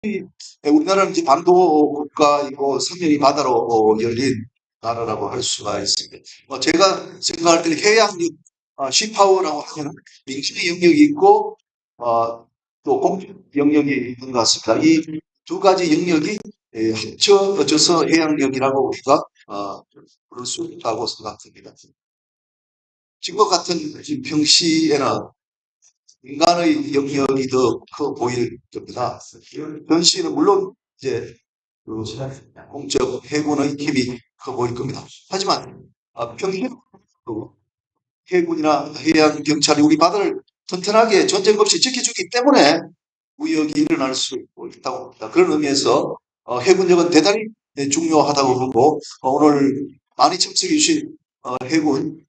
우리나라는 이제 반도 국가이고 서면이 바다로 열린 나라라고 할 수가 있습니다. 제가 생각할 때는 해양력, 시파워라고 하면 민간의 영역이 있고 또 공적 영역이 있는 것 같습니다. 이 두 가지 영역이 합쳐져서 해양력이라고 우리가 부를 수 있다고 생각합니다. 지금과 같은 지금 평시에는 인간의 영역이 더 커 보일 겁니다. 현실은 물론 이제 그 공적 해군의 힘이 커 보일 겁니다. 하지만 평균 해군이나 해양 경찰이 우리 바다를 튼튼하게 전쟁 없이 지켜주기 때문에 무역이 일어날 수 있다고 봅니다. 그런 의미에서 해군력은 대단히 중요하다고 보고 오늘 많이 참석해 주신 해군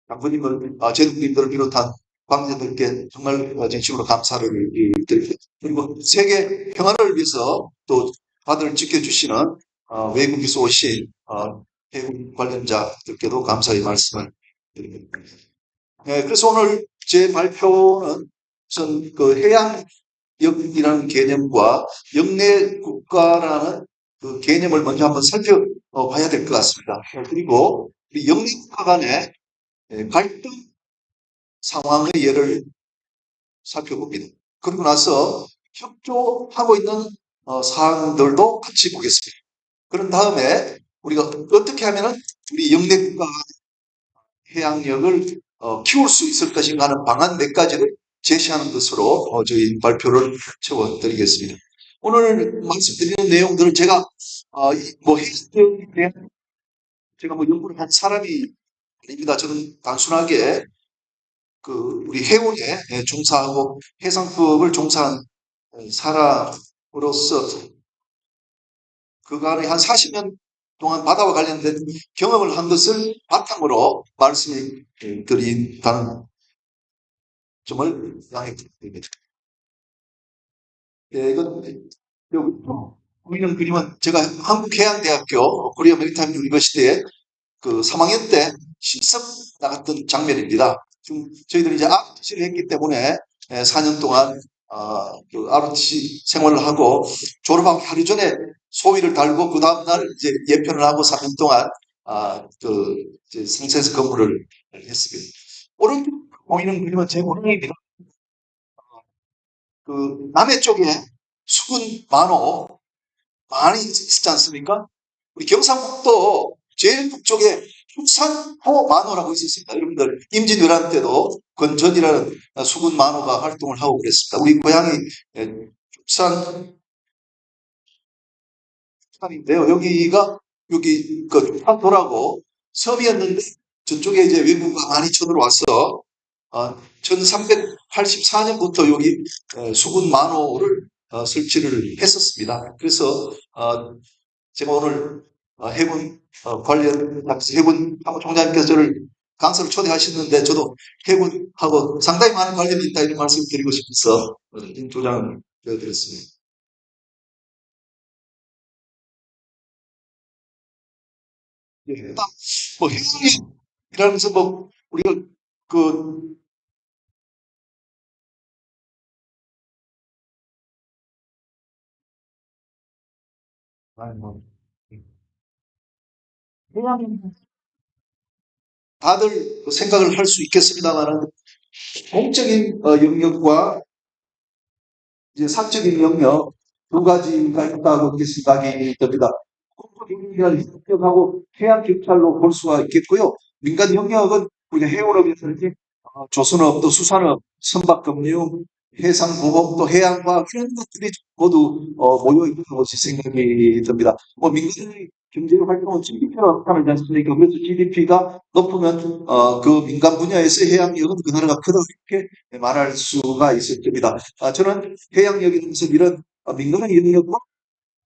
장군님을 제독님들을 비롯한 관계자들께 정말 진심으로 감사를 드립니다. 그리고 세계 평화를 위해서 또 바다를 지켜주시는 외국에서 오신 해군 관련자들께도 감사의 말씀을 드립니다. 그래서 오늘 제 발표는 우선 그 해양역이라는 개념과 영내 국가라는 그 개념을 먼저 한번 살펴봐야 될 것 같습니다. 그리고 영내 국가 간의 갈등 상황의 예를 살펴봅니다. 그리고 나서 협조하고 있는 사항들도 같이 보겠습니다. 그런 다음에 우리가 어떻게 하면 우리 영내국가 해양력을 키울 수 있을 것인가 하는 방안 몇 가지를 제시하는 것으로 저희 발표를 채워드리겠습니다. 오늘 말씀드리는 내용들은 제가 뭐 해양력에 대한 제가 뭐 연구를 한 사람이 아닙니다. 저는 단순하게 그 우리 해운에 종사하고 해상법을 종사한 사람으로서 그간의 한 40년 동안 바다와 관련된 경험을 한 것을 바탕으로 말씀을 드린다는 점을 양해 부탁드립니다. 이건 여기 보이는 그림은 제가 한국해양대학교 코리아 메리타임 유니버시티에 그 3학년 때 실습 나갔던 장면입니다. 지금 저희들이 이제 ROTC를 했기 때문에 4년 동안 그 ROTC 생활을 하고 졸업하고 하루 전에 소위를 달고 그 다음날 이제 예편을 하고 3년 동안 그 이제 상세에서 근무를 했습니다. 오른쪽 보이는 그림은 제 고향입니다. 그 남해 쪽에 수군 만호 많이 있지 않습니까? 우리 경상북도 제일 북쪽에 흑산호 만호라고 있었습니다. 여러분들 임진왜란 때도 건전이라는 수군 만호가 활동을 하고 그랬습니다. 우리 고향이 흑산인데요. 여기가 여기 그 흑산도라고 섬이었는데 저쪽에 이제 외국가 많이 쳐들어와서 1384년부터 여기 수군 만호를 설치를 했었습니다. 그래서 제가 오늘 해군 관련 해군 참모총장님께서 저를 강사를 초대하셨는데 저도 해군하고 상당히 많은 관련이 있다 이런 말씀을 드리고 싶어서 두 장을 보여드렸습니다. 예. 뭐 해군이라면서 뭐 우리가 그 뭐, 해양 다들 생각을 할 수 있겠습니다만은 공적인 영역과 이제 사적인 영역 두 가지가 있다고 이렇게 생각이 됩니다. 공적 영역을 합격하고 해양 경찰로 볼 수가 있겠고요. 민간 영역은 우리가 해운업이라든지 조선업, 또 수산업, 선박금융, 해상보험, 또 해양과학 이런 것들이 모두 모여 있다고 생각이 듭니다. 뭐 민간의 경제 활동은 GDP와 함을 하지 않습니까? 그래서 GDP가 높으면 그 민간 분야에서 해양력은 그 나라가 크다 이렇게 말할 수가 있을 겁니다. 저는 해양력이라면서 이런 민간의 영역과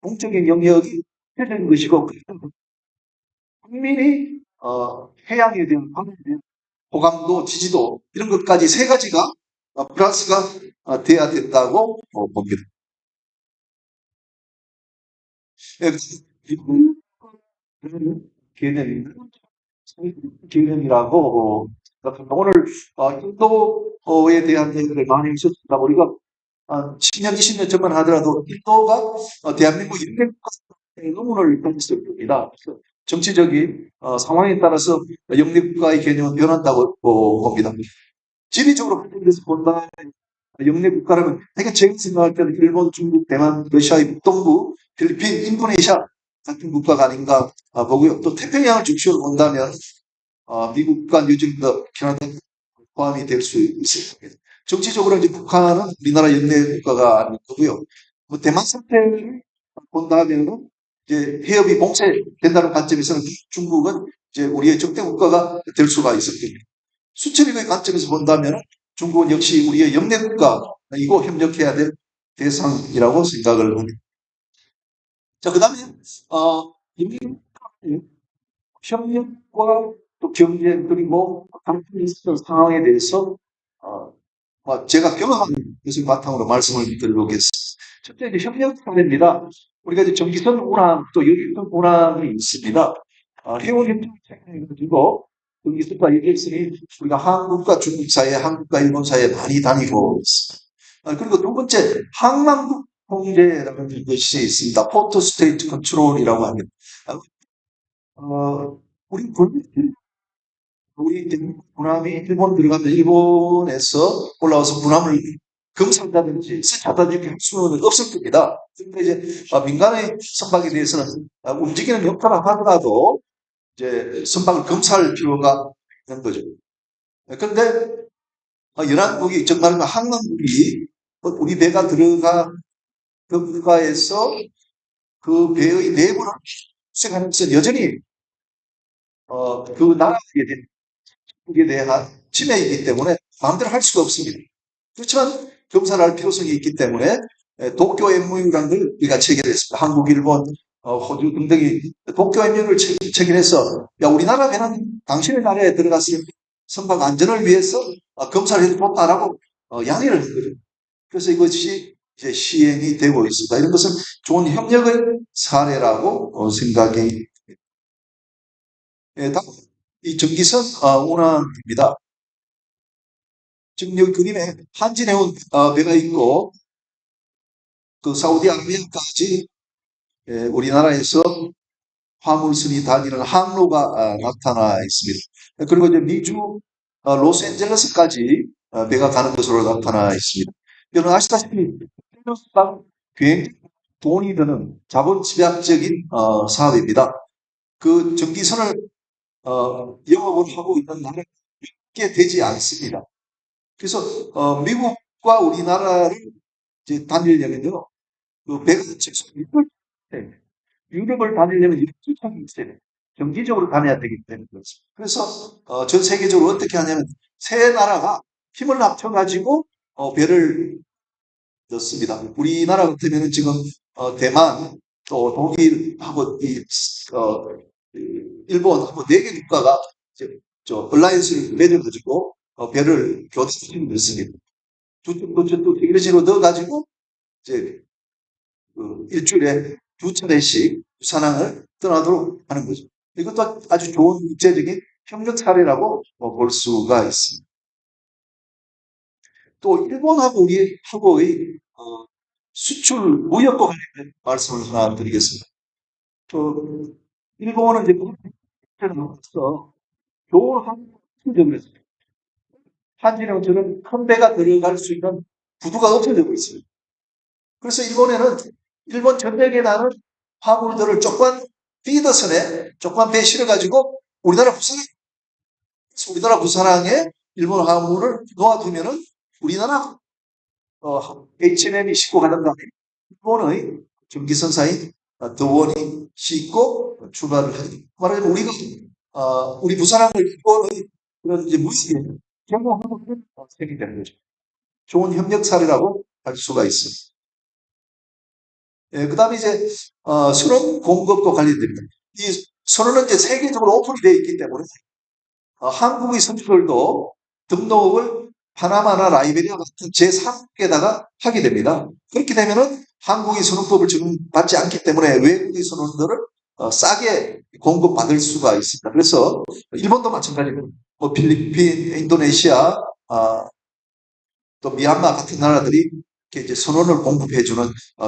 공적인 영역이 해된 것이고 국민이 해양에 대한 관계에 대한 호감도 지지도 이런 것까지 세 가지가 플러스가 돼야 된다고 봅니다. 예, 개념, 개념이라고 오늘 인도에 대한 얘기를 많이 하셨습니다. 우리가 10년, 20년 전만 하더라도 인도가 대한민국 영내국가의 의문을 던졌을 겁니다. 정치적인 상황에 따라서 영내국가의 개념은 변한다고 봅니다. 지리적으로 한국에서 본다면 영내국가라면 제가 생각할 때는 일본, 중국, 대만, 러시아의 북동부, 필리핀, 인도네시아 같은 국가가 아닌가 보고요. 또 태평양을 중심으로 본다면 미국과 뉴질랜드, 캐나다 포함이 될 수 있습니다. 정치적으로 이제 북한은 우리나라 연내 국가가 아닌 거고요. 뭐 대만 사태를 본다면 이제 해협이 봉쇄된다는 관점에서는 중국은 이제 우리의 적대 국가가 될 수가 있었겠죠. 수출입의 관점에서 본다면 중국은 역시 우리의 영내 국가이고 협력해야 될 대상이라고 생각을 합니다. 자, 그 다음에 협력과 또 경쟁 그리고 갈등이 있었던 상황에 대해서 제가 경험한 것을 바탕으로 말씀을 드려보겠습니다. 첫째, 이제 협력 사례입니다. 우리가 이제 전기선 운항 또 유리선 운항이 있습니다. 해운 협력을 체결해가지고 전기선과 유리선이 우리가 한국과 중국 사이에, 한국과 일본 사이에 많이 다니고 있습니다. 그리고 두 번째, 항만국 통제라는 것이 있습니다. 포트 스테이트 컨트롤이라고 합니다. 우리 군함이 일본 들어가면 일본에서 올라와서 군함을 검사한다든지 스쳐다든지 할 수는 없을 겁니다. 그런데 이제 민간의 선박에 대해서는 움직이는 역할을 하더라도 이제 선박을 검사할 필요가 있는 거죠. 그런데 연안국이 즉 말하면 항만국이 우리 배가 들어가 그 국가에서 그 배의 내부를 수색하는 것은 여전히 그 나라에 대한 침해이기 때문에 마음대로 할 수가 없습니다. 그렇지만 검사를 할 필요성이 있기 때문에 도쿄 MOU라는 걸 우리가 체결했습니다. 한국, 일본, 호주 등등이 도쿄 MOU를 체결해서 야 우리나라 배는 당신의 나라에 들어갔을 선박 안전을 위해서 검사를 해도 좋다라고 양해를 했거든요. 그래서 이것이 이제 시행이 되고 있습니다. 이런 것은 좋은 협력의 사례라고 생각이 다음 이 전기선 운항입니다. 지금 여기 그림에 한진해운 배가 있고 그 사우디아라비아까지 우리나라에서 화물선이 다니는 항로가 나타나 있습니다. 그리고 이제 미주 로스앤젤레스까지 배가 가는 것으로 나타나 있습니다. 여러분 아시다시피 굉장히 돈이 드는 자본 집약적인 사업입니다. 그 전기선을 영업을 하고 있는 나라가 꽤 되지 않습니다. 그래서 미국과 우리나라를 이제 다니려면요, 그 배가 최소 유럽을 다니려면 일주차가 있어야 돼요. 정기적으로 다녀야 되기 때문에 그렇습니다. 그래서 전 세계적으로 어떻게 하냐면 세 나라가 힘을 합쳐가지고 배를 넣습니다. 우리나라 같으면 지금 대만 또 독일하고 일본하고 네 개 국가가 이제 얼라이언스를 맺어가지고 배를 교체시키고 있습니다. 또 이런 식으로 넣어가지고 이제 일주일에 두 차례씩 부산항을 떠나도록 하는 거죠. 이것도 아주 좋은 국제적인 협력 사례라고 볼 수가 있습니다. 또 일본하고 우리하고의 수출 무역과 관련된 말씀을 하나 드리겠습니다. 일본은 이제 그로서 좋은 한국을 했습니다. 한진은 저는 큰 배가 들어갈 수 있는 구두가 없어지고 있습니다. 그래서 일본에는 일본 전역에 나는 화물들을 조그만 피더선에 조그만 배에 실어가지고 우리나라 부산항에 일본 화물을 놓아두면은 우리나라 H&M이 싣고 가는 다음에 일본의 전기선사인 더원이 싣고 출발을 하죠. 말하자면 우리 부산항을 일본의 그런 이제 무역에 경고하고 생기게 되는 거죠. 좋은 협력 사례라고 할 수가 있습니다. 그 다음에 이제, 선원 공급과 관련됩니다. 이 선원은 이제 세계적으로 오픈이 되어 있기 때문에, 한국의 선수들도 등록을 파나마나 라이베리아 같은 제3국에다가 하게 됩니다. 그렇게 되면은 한국의 선원법을 적용받지 않기 때문에 외국의 선원들을 싸게 공급받을 수가 있습니다. 그래서 일본도 마찬가지고, 필리핀, 인도네시아, 또 미얀마 같은 나라들이 이렇게 이제 선원을 공급해주는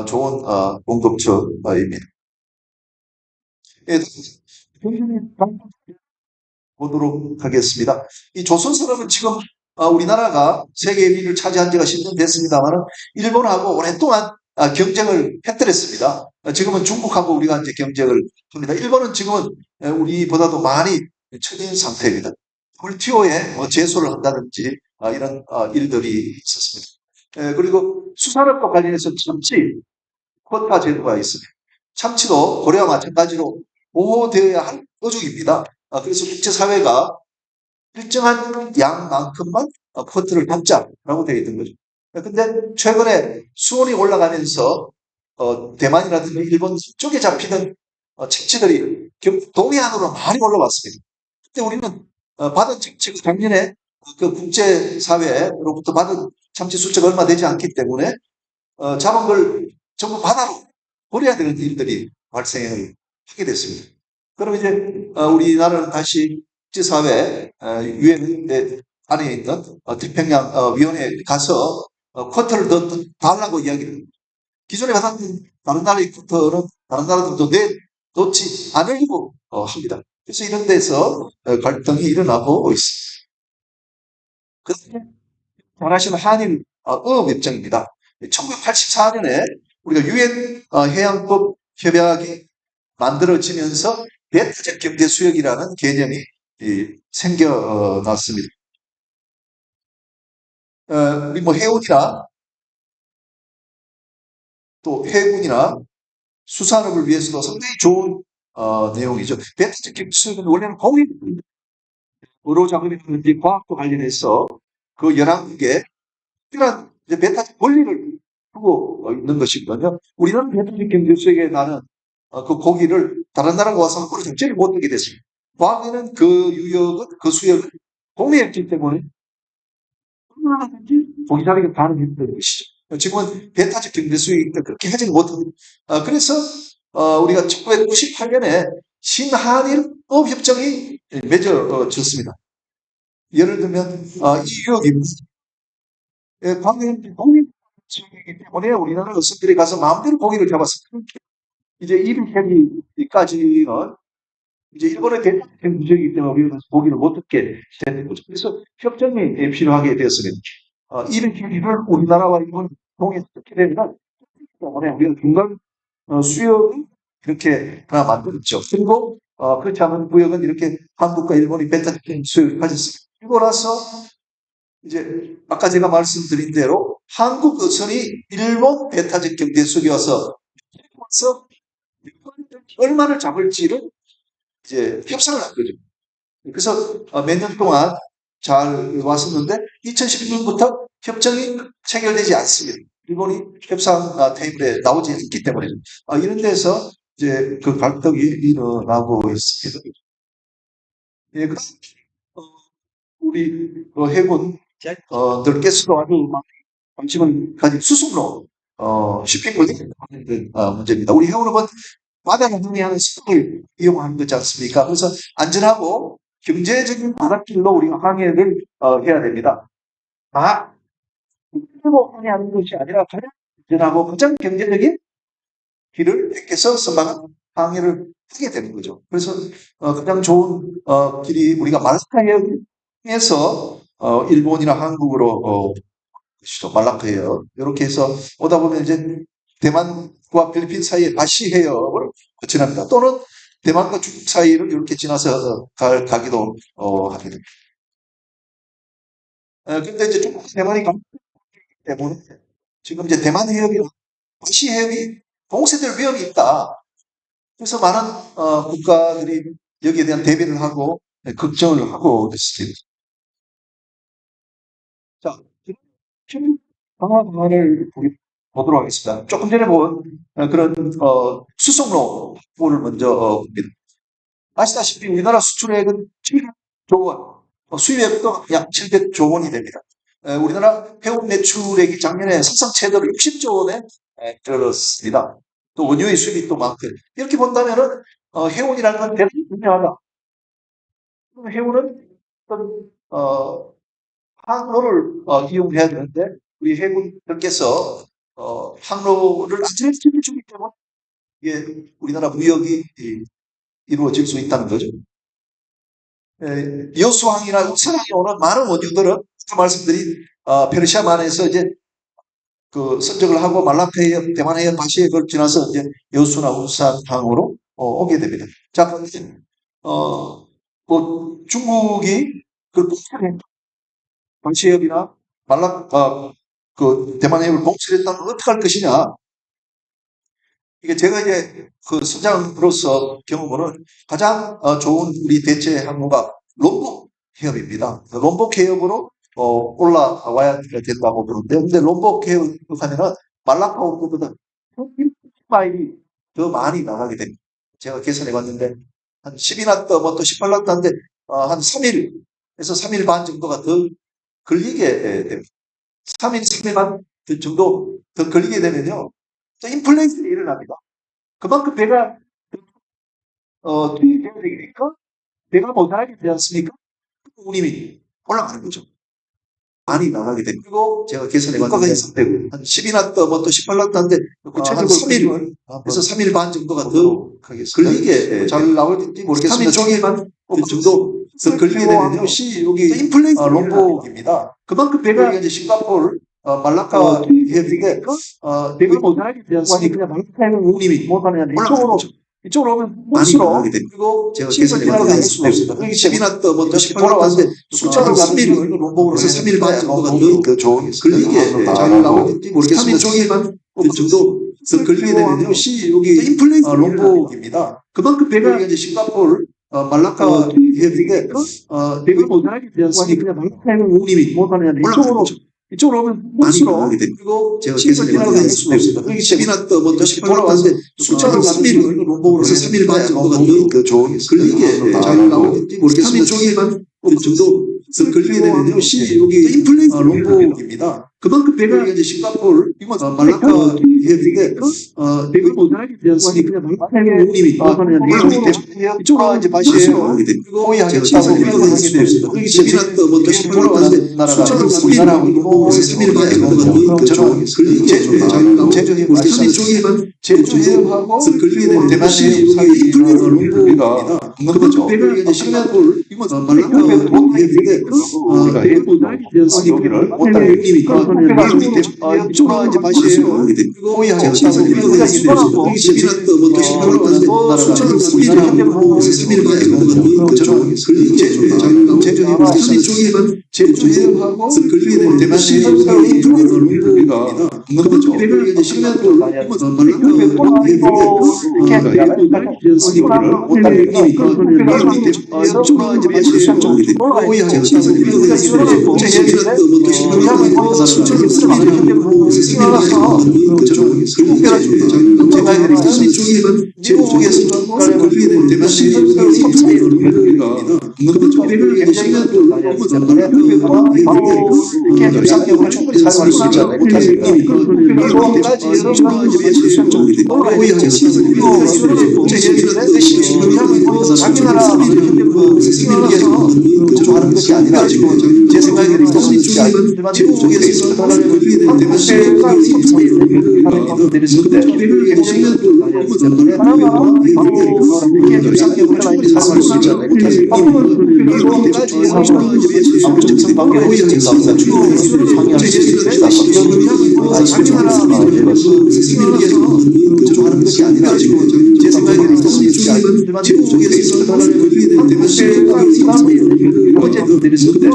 좋은 공급처입니다. 예, 보도록 하겠습니다. 이 조선산업은 지금 우리나라가 세계 1위를 차지한 지가 10년 됐습니다만 일본하고 오랫동안 경쟁을 했더랬습니다. 지금은 중국하고 우리가 이제 경쟁을 합니다. 일본은 지금은 우리보다도 많이 처진 상태입니다. WTO에 제소를 한다든지 이런 일들이 있었습니다. 그리고 수산업과 관련해서 참치 쿼타 제도가 있습니다. 참치도 고래와 마찬가지로 보호되어야 할 어종입니다. 그래서 국제사회가 일정한 양만큼만 쿼트를 받자라고 되어 있는 거죠. 근데 최근에 수온이 올라가면서 대만이라든지 일본 쪽에 잡히는 참치들이 동해안으로 많이 올라왔습니다. 근데 우리는 받은 참치가 작년에 그 국제사회로부터 받은 참치 숫자가 얼마 되지 않기 때문에 잡은 걸 전부 바다로 버려야 되는 일들이 발생을 하게 됐습니다. 그럼 이제 우리나라는 다시 국제사회 유엔 안에 있는 태평양 위원회에 가서 쿼터를 더 달라고 이야기를 합니다. 기존에 받았던 다른 나라의 쿼터는 다른 나라들도 내놓지 않으려고 합니다. 그래서 이런 데서 갈등이 일어나고 있습니다. 그다음에 잘 아시는 한일 어업협정입니다. 1984년에 우리가 유엔 해양법 협약이 만들어지면서 배타적 경제 수역이라는 개념이 생겨났습니다. 우리 뭐 해운이나 또 해군이나 수산업을 위해서도 상당히 좋은 내용이죠. 배타적 경제 수역은 원래는 공익 의료 작업이라든지 과학과 관련해서 그 연합국에 특별한 배타적 권리를 두고 있는 것이거든요. 우리나라 배타적 경제 수역에 나는 그 고기를 다른 나라가 와서 함부로 정책을 못하게 됐습니다. 과거에는 그 유역은, 그 수역은 공매였기 때문에 얼마든지 고기 자리가 가능했던 것이죠. 지금은 배타적 경제 수역이기 때문에 그렇게 하지는 못합니다. 그래서 우리가 1998년에 신한일 업협정이 맺어졌습니다. 예를 들면 이 유역입니다. 과거에는 공매이기 때문에 우리나라 어선들이 가서 마음대로 고기를 잡았습니다. 이제 200회기까지는 이제 일본의 대표적인 문제이기 때문에 우리는 고기를 못 듣게 되는 거죠. 그래서 협정이 필요하게 되었습니다. 200회기를 우리나라와 일본 통해서 듣게 되면 때문에 우리가 중간 수역을 이렇게 하나 만들었죠. 그리고 그렇지 않은 구역은 이렇게 한국과 일본이 배타적인 수역을 가졌습니다. 그리고 나서 이제 아까 제가 말씀드린 대로 한국 어선이 일본 배타적 경제 수역에 와서 얼마를 잡을지를 이제 협상을 한 거죠. 그래서 몇 년 동안 잘 왔었는데 2016년부터 협정이 체결되지 않습니다. 일본이 협상 테이블에 나오지 않기 때문에 이런 데서 이제 그 갈등이 일어나고 있습니다. 예, 그다음 우리 해군들께서도 아주 관심을 가진 수송로 shipping 관련된 문제입니다. 우리 해운업은 바다가 항해하는 수송을 이용하는 거지 않습니까? 그래서 안전하고 경제적인 바닷길로 우리가 항해를 해야 됩니다. 그리고 항해하는 것이 아니라 가장 안전하고 가장 경제적인 길을 택해서 선박은 항해를 하게 되는 거죠. 그래서 가장 좋은 길이 우리가 말라카 해역에서 일본이나 한국으로 것이죠. 말라카 해역 이렇게 해서 오다 보면 이제 대만과 필리핀 사이에 바시 해역을 거쳐납니다. 또는 대만과 중국 사이를 이렇게 지나서 가기도 하게 됩니다. 그런데 이제 중국 대만이 가기 때문에 지금 이제 대만 해역이나 바시 해역이 봉쇄될 위험이 있다. 그래서 많은 국가들이 여기에 대한 대비를 하고 걱정을 하고 있습니다. 자, 지금 방화 방안을 보도록 하겠습니다. 조금 전에 본 그런 수송로 확보를 먼저 봅니다. 아시다시피 우리나라 수출액은 700조 원, 수입액도 약 700조 원이 됩니다. 우리나라 해운 매출액이 작년에 사상 최대로 60조 원에 들었습니다. 또 원유의 수입이 또 많고 이렇게 본다면은 해운이라는 건 대단히 중요하다. 해운은 어떤 항로를 이용해야 되는데 우리 해군들께서 항로를 안전하게 주기 때문에 이게 우리나라 무역이 이루어질 수 있다는 거죠. 여수항이나 우산항에 오는 많은 원유들은 아까 말씀드린 페르시아만에서 이제 그 선적을 하고 말라페해, 대만해협, 바시해협을 지나서 이제 여수나 울산항으로 오게 됩니다. 자, 뭐 중국이 그 바시해협이나 그 대만해협을 봉쇄했다면 어떻게 할 것이냐? 이게 제가 이제 그 선장으로서 경험으로는 가장 좋은 우리 대체 항로가 롬복 해협입니다. 롬복 해협으로 올라와야 된다고 그러는데, 근데 롬복 해협 하면은 말라카오보다 10마일이 더 많이 나가게 됩니다. 제가 계산해 봤는데 한 10이나 또 18나 하는데 한 3일에서 3일 반 정도가 더 걸리게 됩니다. 3일 반 정도 더 걸리게 되면요, 인플레이션이 일어납니다. 그만큼 배가 투입돼야 되니까 배가 못하게 되지 않습니까? 운임이 올라가는 거죠. 많이 나가게 됩니다. 그리고 제가 계산해 봤는데 한 10이나 또 18나 하는데 구체적으로 3일에서 3일 반 정도가 더 걸리게 잘 나올지 모르겠습니다. 3일 종일만 정도 더 걸리게 되면요, 여기 인플레이션 롬복입니다. 그만큼 배가 이제 싱가포르 말라카 해협인데 배가 못하게 되지 않습니까? 말라카에는 운임이 올라가는 거죠. 이쪽으로 오면 많이로 그리고 제가 계산해 봤는데 수 없습니다. 10이나 또 18나왔는데 숫자로 3일 롬복으로서 3일 반 정도가 더 좋은 걸리게 잘 나올지 모르겠습니다. 3일 종일만 정도 더 걸리게 되면요, 여기 인플레이션 롬복입니다. 그만큼 배가 이제 싱가포르 말라카 해협인데 배가 못하게 되지 않습니까? 말라카에는 운임이 올라가는 거죠. 이쪽으로 오면 많이로 그리고 제가 계산해 봤는데 수 없습니다. 10이나 또 18나왔는데 숫자로 3일 롬복으로서 3일 반 정도가 더 좋은 걸리게 잘 나올지 모르겠습니다. 3일 종일만 정도 더 걸리게 되면요, 여기 인플레이션 롬복입니다. 그만큼 배가 이제 싱가포르 말라카 해협인데 배가 못하게 되지 않습니까? 말라카에는 운임이 이쪽으로 이제 바시해요. 그리고 제가 계산해 봤는데 수 없습니다. 10이나 또 18나왔는데 숫자로 3일 반 정도가 더 좋은 제주해협 3일 종일만 제주해협하고 걸리게 되면 대만해협 인플레이션 롬복입니다. 그거죠. 배가 이제 싱가포르 말라카 해협인데 배가 못하게 되지 않습니까? 운임이 이쪽으로 이제 바시해요. 그리고 제가 계산해 봤는데 수 없습니다. 10이나 또 18나왔는데 숫자로 3일 반 정도가 더 좋은 제주해협 3일 종일만 제주해협하고 걸리게 되면 대만해협 인플레이션 롬복입니다. 그거죠. 배가 이제 싱가포르 말라카 상력을 충분히 사용할 수 있잖아요. 하는 것이 아니라 지금 제 생각에는 하는 것이 아니라 지금 제 생각에는 제국에 대해서 어제도 드렸는데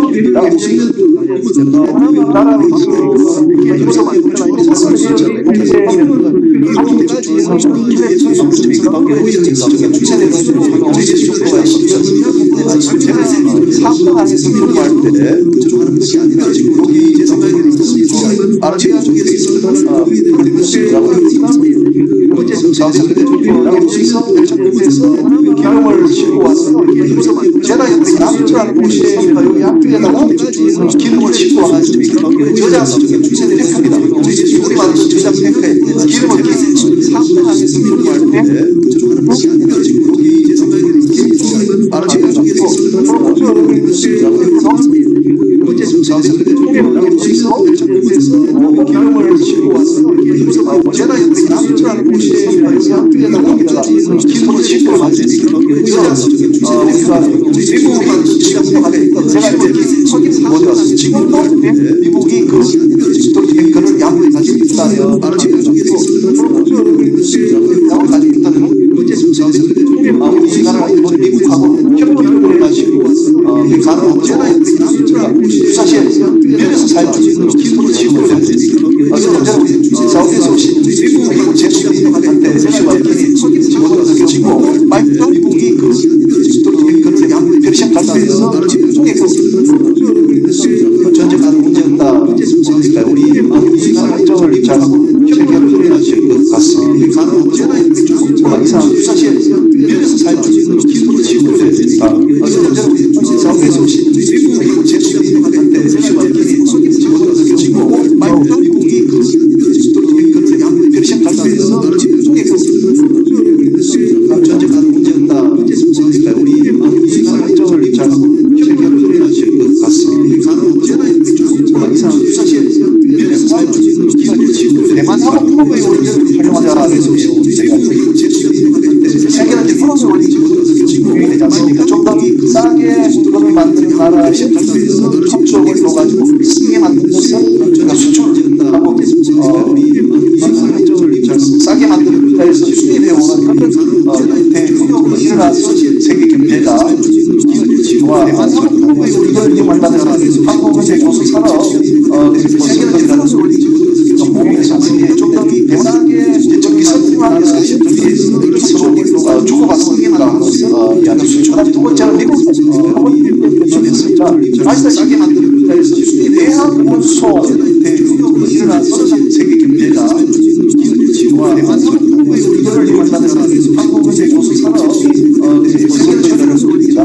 기름을 싣고 와서 제가 양주라는 곳에 여기 양주에다가 기름을 싣고 와가지고 저장 주체들이 합니다. 우리 말로 저장 탱크에 기름을 상당하게 공부할 때 조종하는 것이 아니라 지금 바로 지금 기름을 싣고 와서 기술로 실패를 만드니까 지금도 미국이 그를 양을 가지고 있다면 가지고 있다면 우리나라 미국하고 협력을 해가지고 가능하고 사실 면에서 살지 기술로 실패를 만드니까 사우디에서 오신 미국 제16회 때 지고 미국이 그를 페르시안 갈등에서 전쟁하는 문제였다. 그러니까 우리 관점을 잘 해결을 해야 될 것 같습니다. 이상 사실 면에서 살지 기술로 실패를 했으니까 사우디에서 오신 미국 제16회 때 지고 미국이 그를 페르시안 갈등에서 전쟁하는 문제였다. 그러니까 우리 관점을 잘 해결을 해야 될 것 같습니다. 이상 사실 면에서 살지 대만하고 프로그램의 원리를 활용하자라는 세계는 프로그램 원리가 되지 않습니까? 좀 더 싸게 물건을 만드는 나라의 컴퓨터를 넣어가지고 쓰게 만드는 것은 우리가 수출하고 싸게 만드는 국가에서 수입해오는 그런 대규모 일어나서 세계 경제가 이걸 이용한다면 한국은 이제 조선 산업 세계는 좀더 대단하게 전기선수하는 서로 주고받습니다. 수출한 두 번째는 미국 쪽이었습니다. 아시다시피 만드는 국가에서 대한 원소 대규모 일어나서 세계 경제가 이걸 이용한다면 한국은 이제 조선 산업 세계를 전환합니다.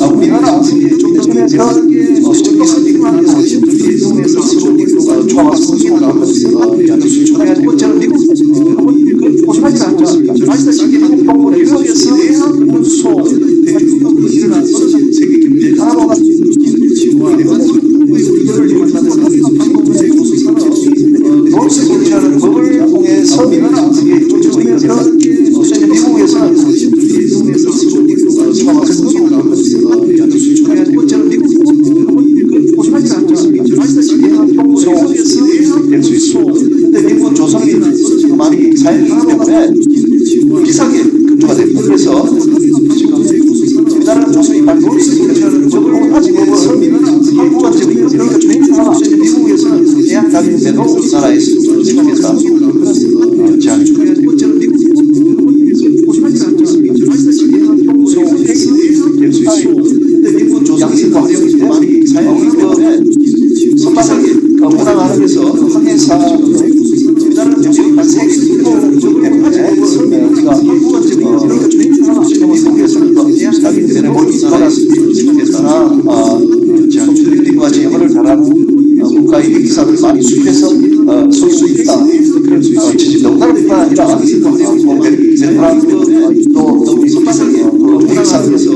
우리나라 좀 전에서 전기선수하는 이용해서 서로 주고받습니다. 수출한 두 번째는 미국 고심하지 않지 않습니까? 아시다시피 미국 유럽에서 대한 원소 대규모 일어나서 세계 경제가 하나가 이걸 이용한다면 한국은 이제 조선 산업 노스 소셜 법을 통해서 미국에서는 미국은 조선이 많이 사용하기 때문에 비싸게 근조가 됩니다. 그래서 지금 우리나라는 조선이 많이 적을 가지고 한국은 지금 그러니까 좀 힘들어. 미국에서는 대한 가격대도 우리나라에서 생각했다. 제한이 미국은 조선이 많이 사용하기 때문에 선박을 운항하는 데서 항해사 우리나라는 조선이 한 세계 때문에 우리가 한국은 지금 미국에서는 대한 가격대는 우리나라 생각했으나 미국같이 영어를 잘하는 국가의 기사를 많이 수입해서 쏠 수 있다. 너무나 뿐만 아니라 베트남도 선박을 운항하면서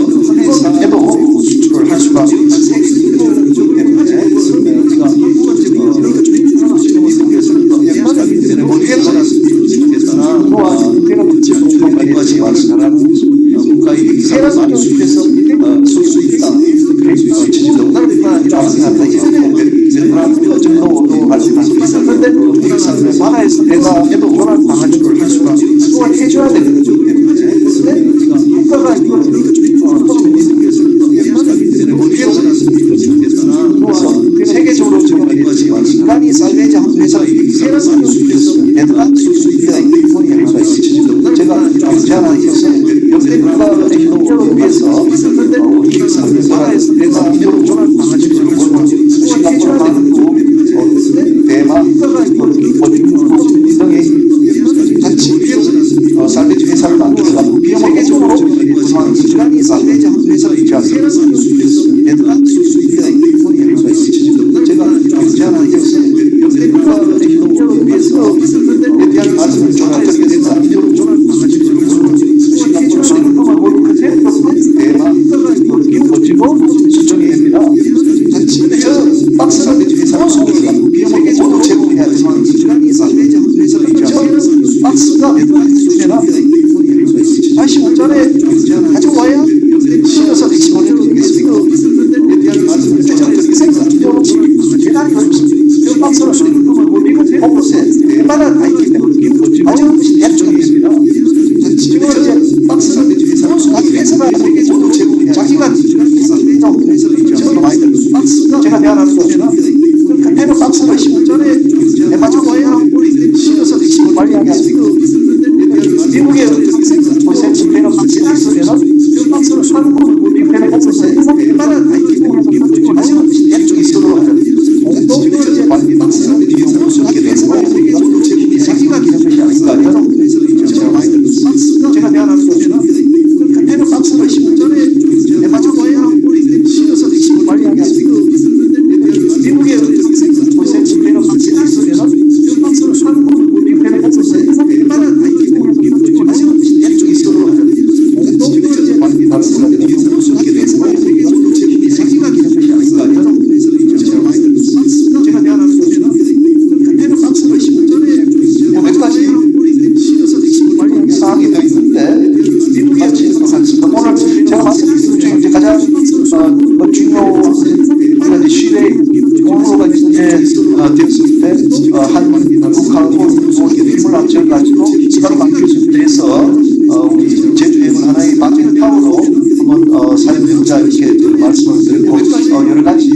해도 수출을 할 수가 있는 세계 때문에 우리가 미국같이 잘하는 국가의 기사를 많이 수입해서 쏠 수 있다. 너무나 뿐만 아니라 베트남도 정도 할 수가 있어. 그런데 나라에서 내가 해도 원할 방안을 할 수가 그걸 해줘야 되는 거죠. 국가가 이거 세계적으로 지금 인간이 살베이지 한 회사 세계에서 베트남도 일본이 하나가 있죠. 제가 제안한 것은 역대 국가의 협력을 위해서 그런데 나라에서 내가 이런 원할 방안을 할 수가 싱가포르 많고 대만 등의 같이 살베이지 회사를 만들어가고 세계적으로 인간이 살베이지 한 회사가 있지 않습니까? 베트남도 일본이 하나가 있죠. 제가 제안한 것은 역대 국가의 협력을 위해서 그런데 대한 말씀을 종합적인 대사 이런 원할 방안을 대만 거치고 수정이 됩니다. 근데 저 박스가 회사 소속이 비용을 모두 제공해야 되지만 인간이 살베이지 한 회사가 있지 않습니까? 박스가 다시 원전에 가져와야 실어서 집어넣겠습니까? 대단히 어렵습니다. 박스는 미국 곳곳에 얼마나 다 있기 때문에 아주 약점이 있습니다. 지금 이제 박스는 선수가 회사가 자기가 제가 대안하는 거는 컨테이너 박스를 10전에 내가져와야 실어서 집을 관리하겠습니까? 미국의 컨테이너 박스가 있으면 박스를 사고 컨테이너 박스에 얼마나 다 있기 때문에 아주 약점이 있도록 공동체 관리 박스는 선수하게 되고 자기가 기는 것이 아닌가 제가 대안하는 거는 컨테이너 박스를 10전에 내가져와야 실어서 집을 관리하겠습니까? 미국의 컨테이너 박스가 있으면 박스를 사고 컨테이너 박스에 얼마나 다 있기 때문에 아주 약점이 있도록 공동체 관리 박스가 선수하게 되고 자기가 기는 것이 아닌가 제가 대안하는 거는 컨테이너 박스를 10전에 몇 가지 사항이 되어 있는데 미국의 오늘 제가 말씀드린 중에 이제 가장 중요한 시대 공로가 이제 되었을 때 한국하고 힘을 합쳐가지고 시간 방교수에 대해서 우리 제주해군 하나의 마케팅 타워로 한번 사용되고자 이렇게 말씀을 드리고 여러 가지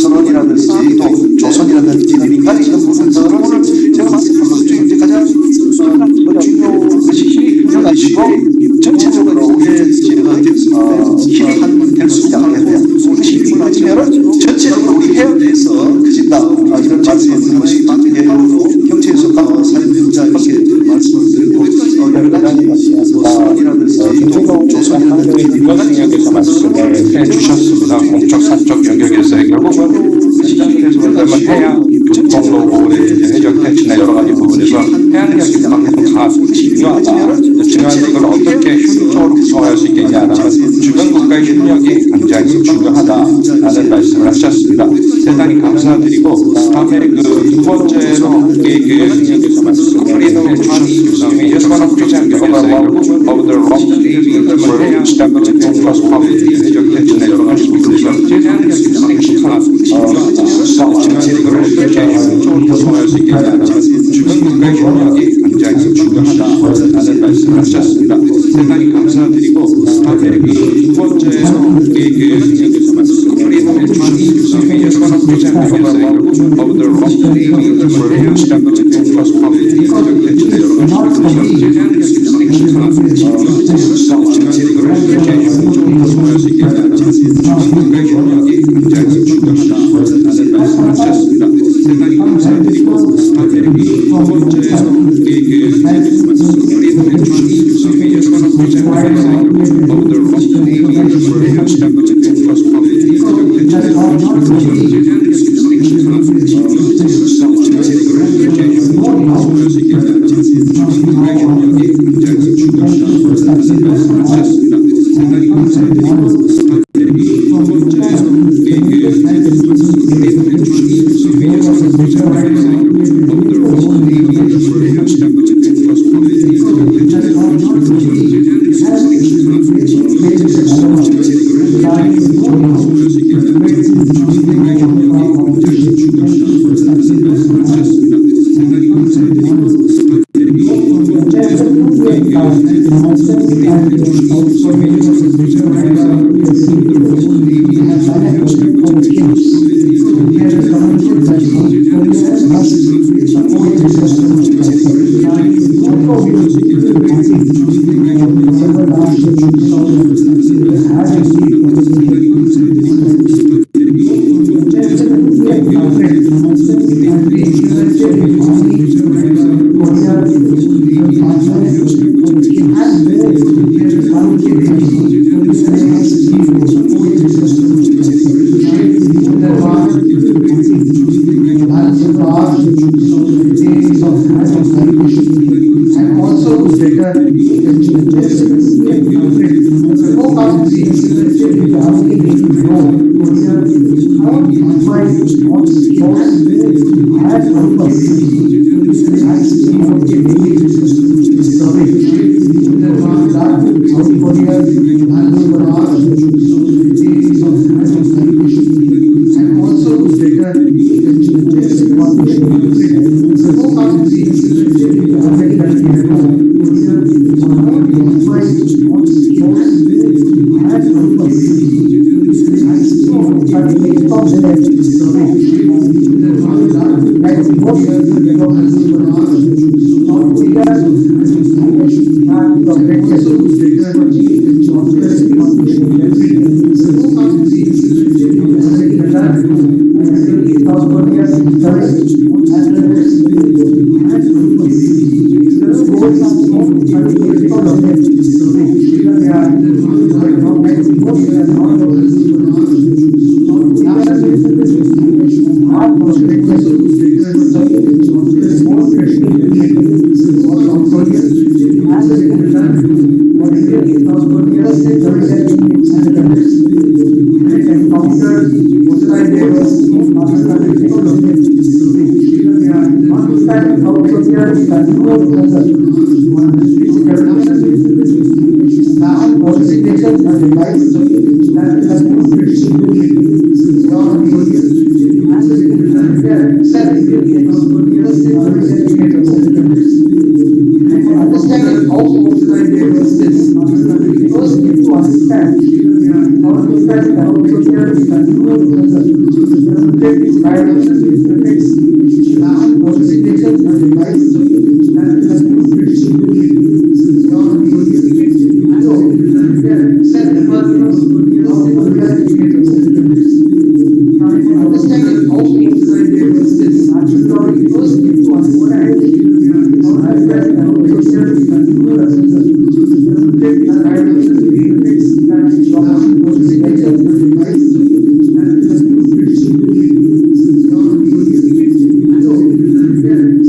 선언이라든지 또 조선이라든지 민간의 이런 부분들을 오늘 제가 말씀드린 것 중에 이제 가장 중요한 것이 힘이 가지고 전체적으로 우리의 힘이 될 수 있지 않겠냐. 힘을 가지면 전체적으로 우리 해양 내에서 커진다. 이런 말씀을 드리는 것이 마케팅 타워로 경제에서 사용되고자 이렇게 말씀을 드리고 여러 가지 선언이라든지 또 조선이라든지 민간 영역에서 말씀해 주셨습니다. 공적 사적 영역에서의 결국은 시장에서 그러면 해양 교통로 부분에 해적 대치나 여러 가지 부분에서 해양력이 그만큼 다 중요하다. 중요한데 이걸 어떻게 효율적으로 구성할 수 있겠냐는 주변 국가의 협력이 굉장히 중요하다라는 말씀을 하셨습니다. 대단히 감사드리고 다음에 두 번째로 함께 영역에서 말씀해 주셨습니다. 여러 국제해양력에서의 of the rock for stable and 해적 대치나 여러 가지 부분에서 구성할 수 있겠냐는 주변 국가의 협력이 굉장히 중요하다라는 말씀을 하셨습니다. 대단히 감사드리고 다음에 두 번째로 영역에서 말씀해 주셨습니다. 여러 국제해양력에서의 of the rock for stable and 해적 대치나 여러 가지 구성할 수 있겠냐는 주변 국가의 협력이 굉장히 중요하다라는 말씀을 하셨습니다. 대단히 감사드리고 다음에 두 번째로 영역에서 말씀해 주셨습니다. 여러 국제해양력에서의 of the rock for stable also better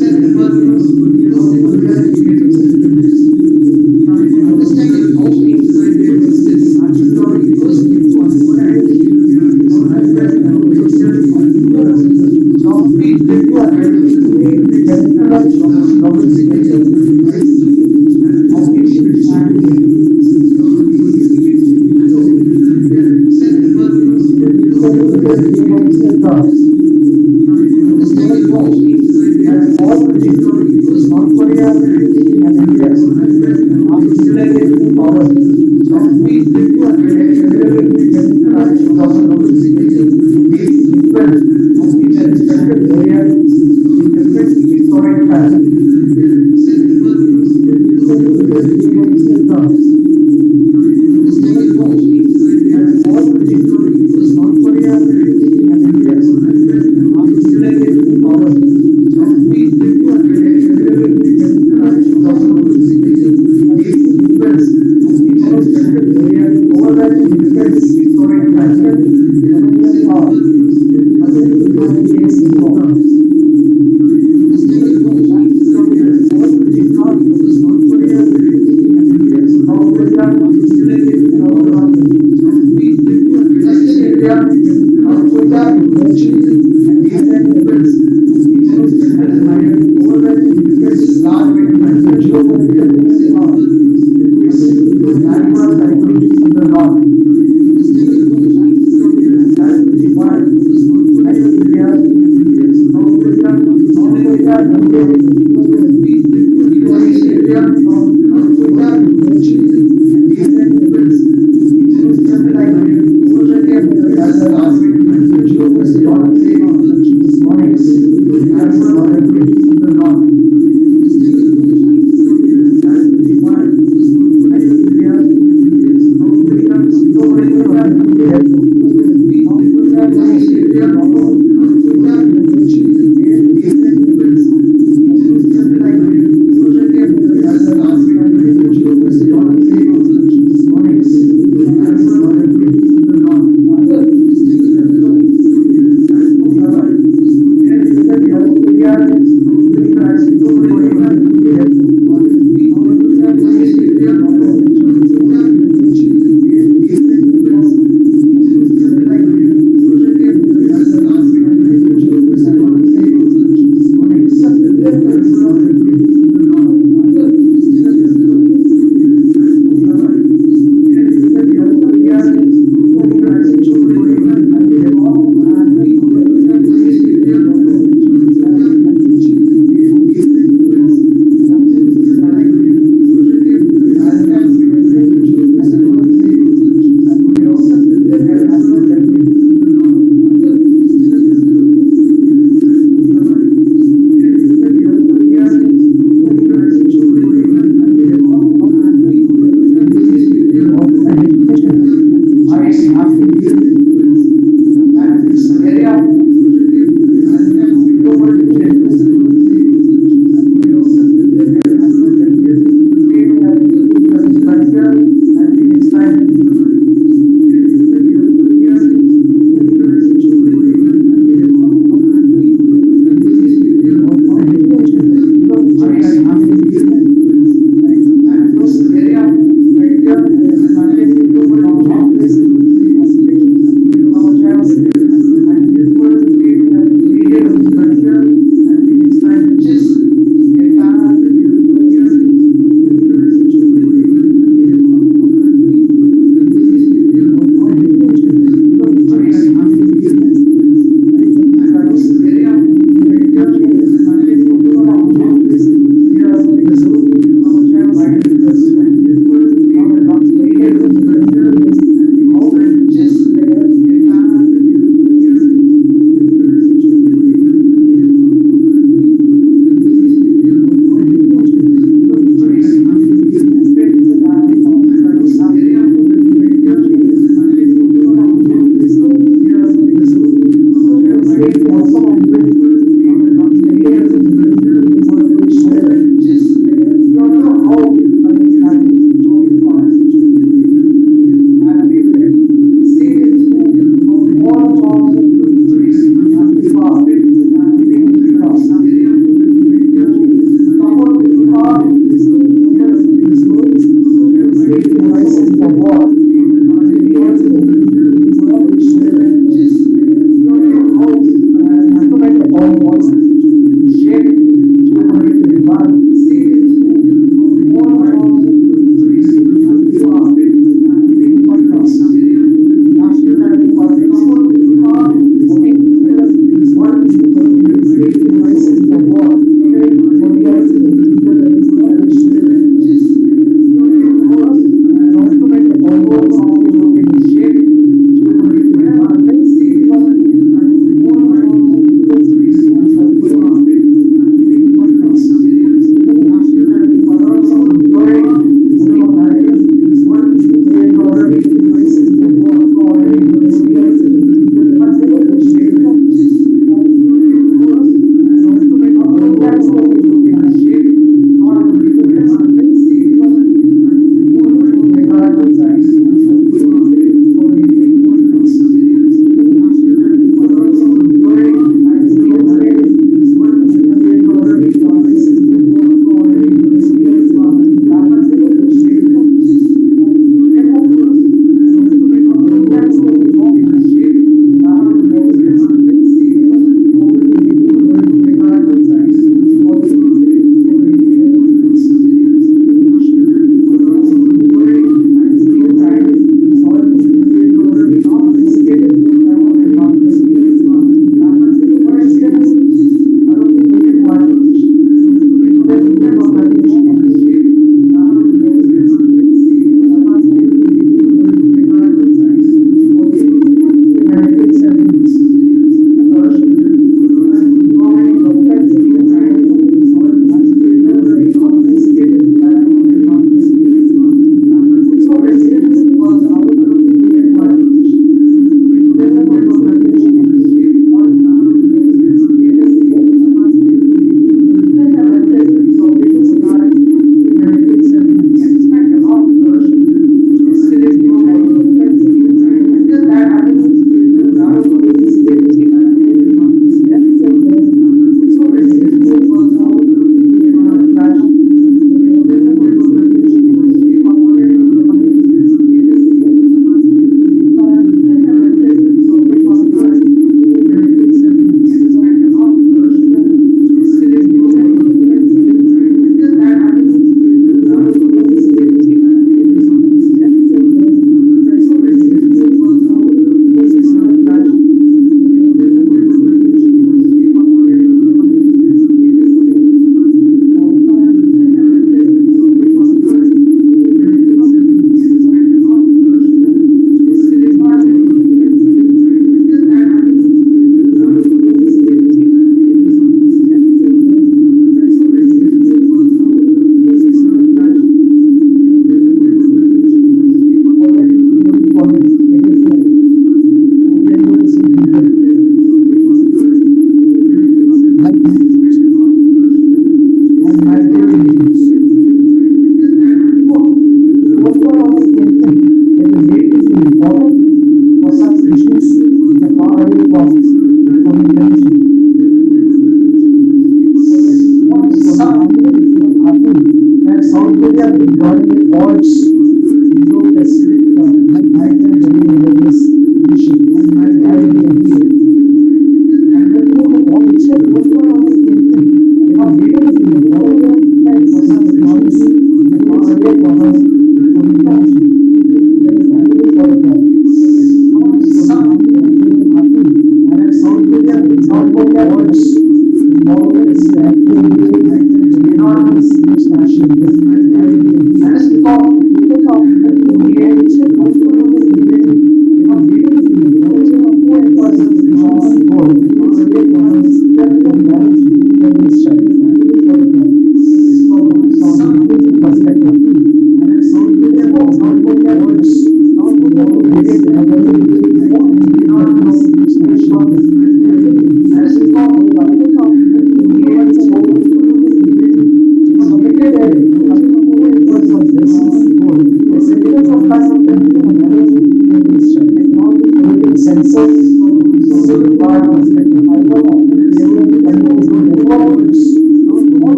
understand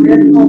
Information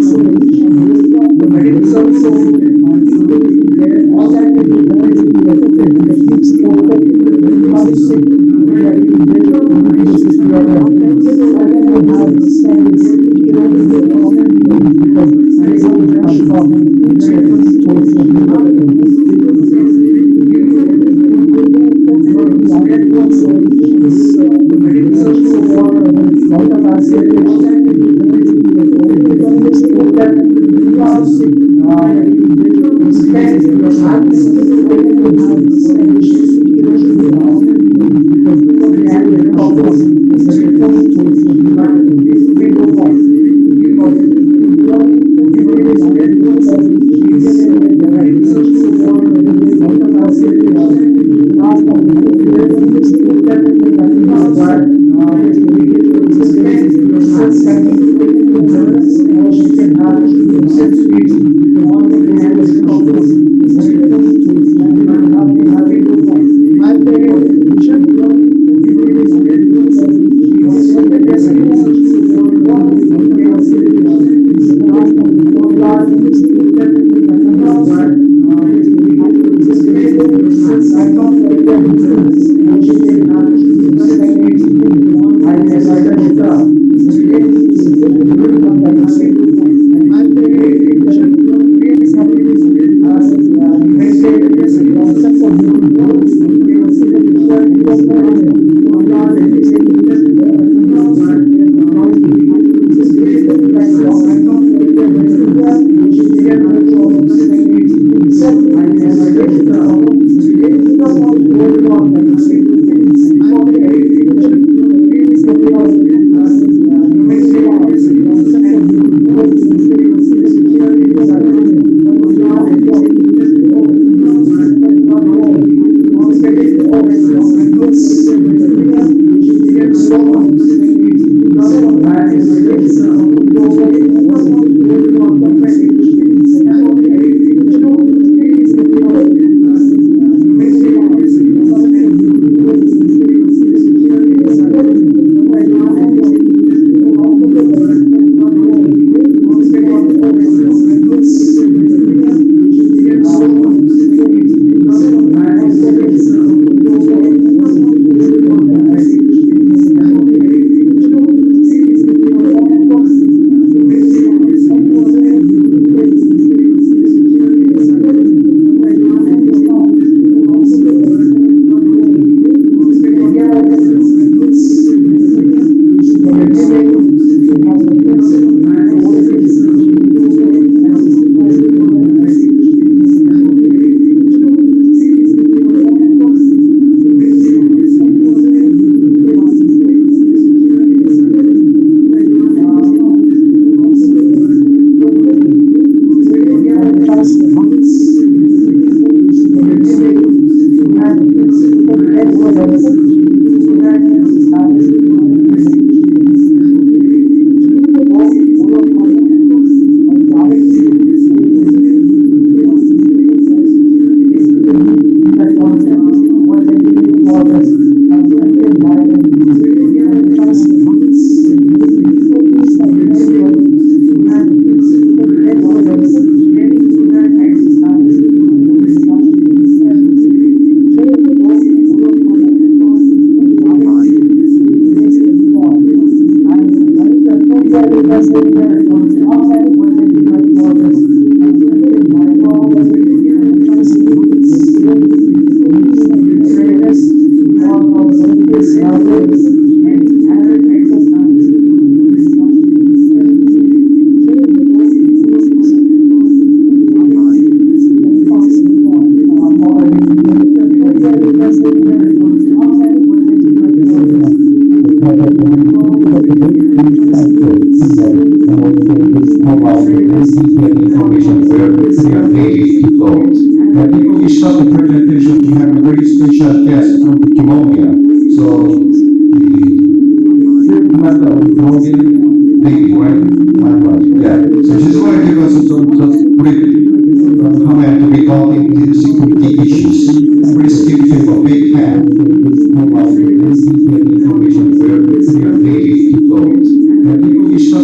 where we are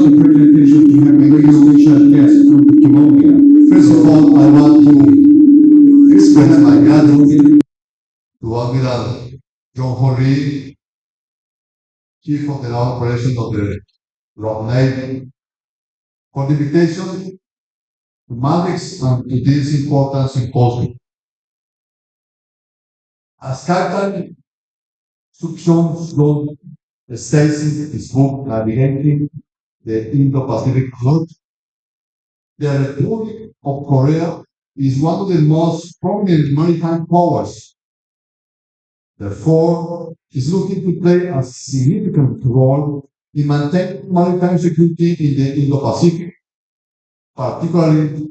the presentation to have chief of the naval operation of the Royal Navy, for the invitation to Madix and to this important symposium. As Captain Subson wrote states in his book Navigating the Indo-Pacific Route, the Republic of Korea is one of the most prominent maritime powers. Therefore, is looking to play a significant role in maintaining maritime security in the Indo-Pacific, particularly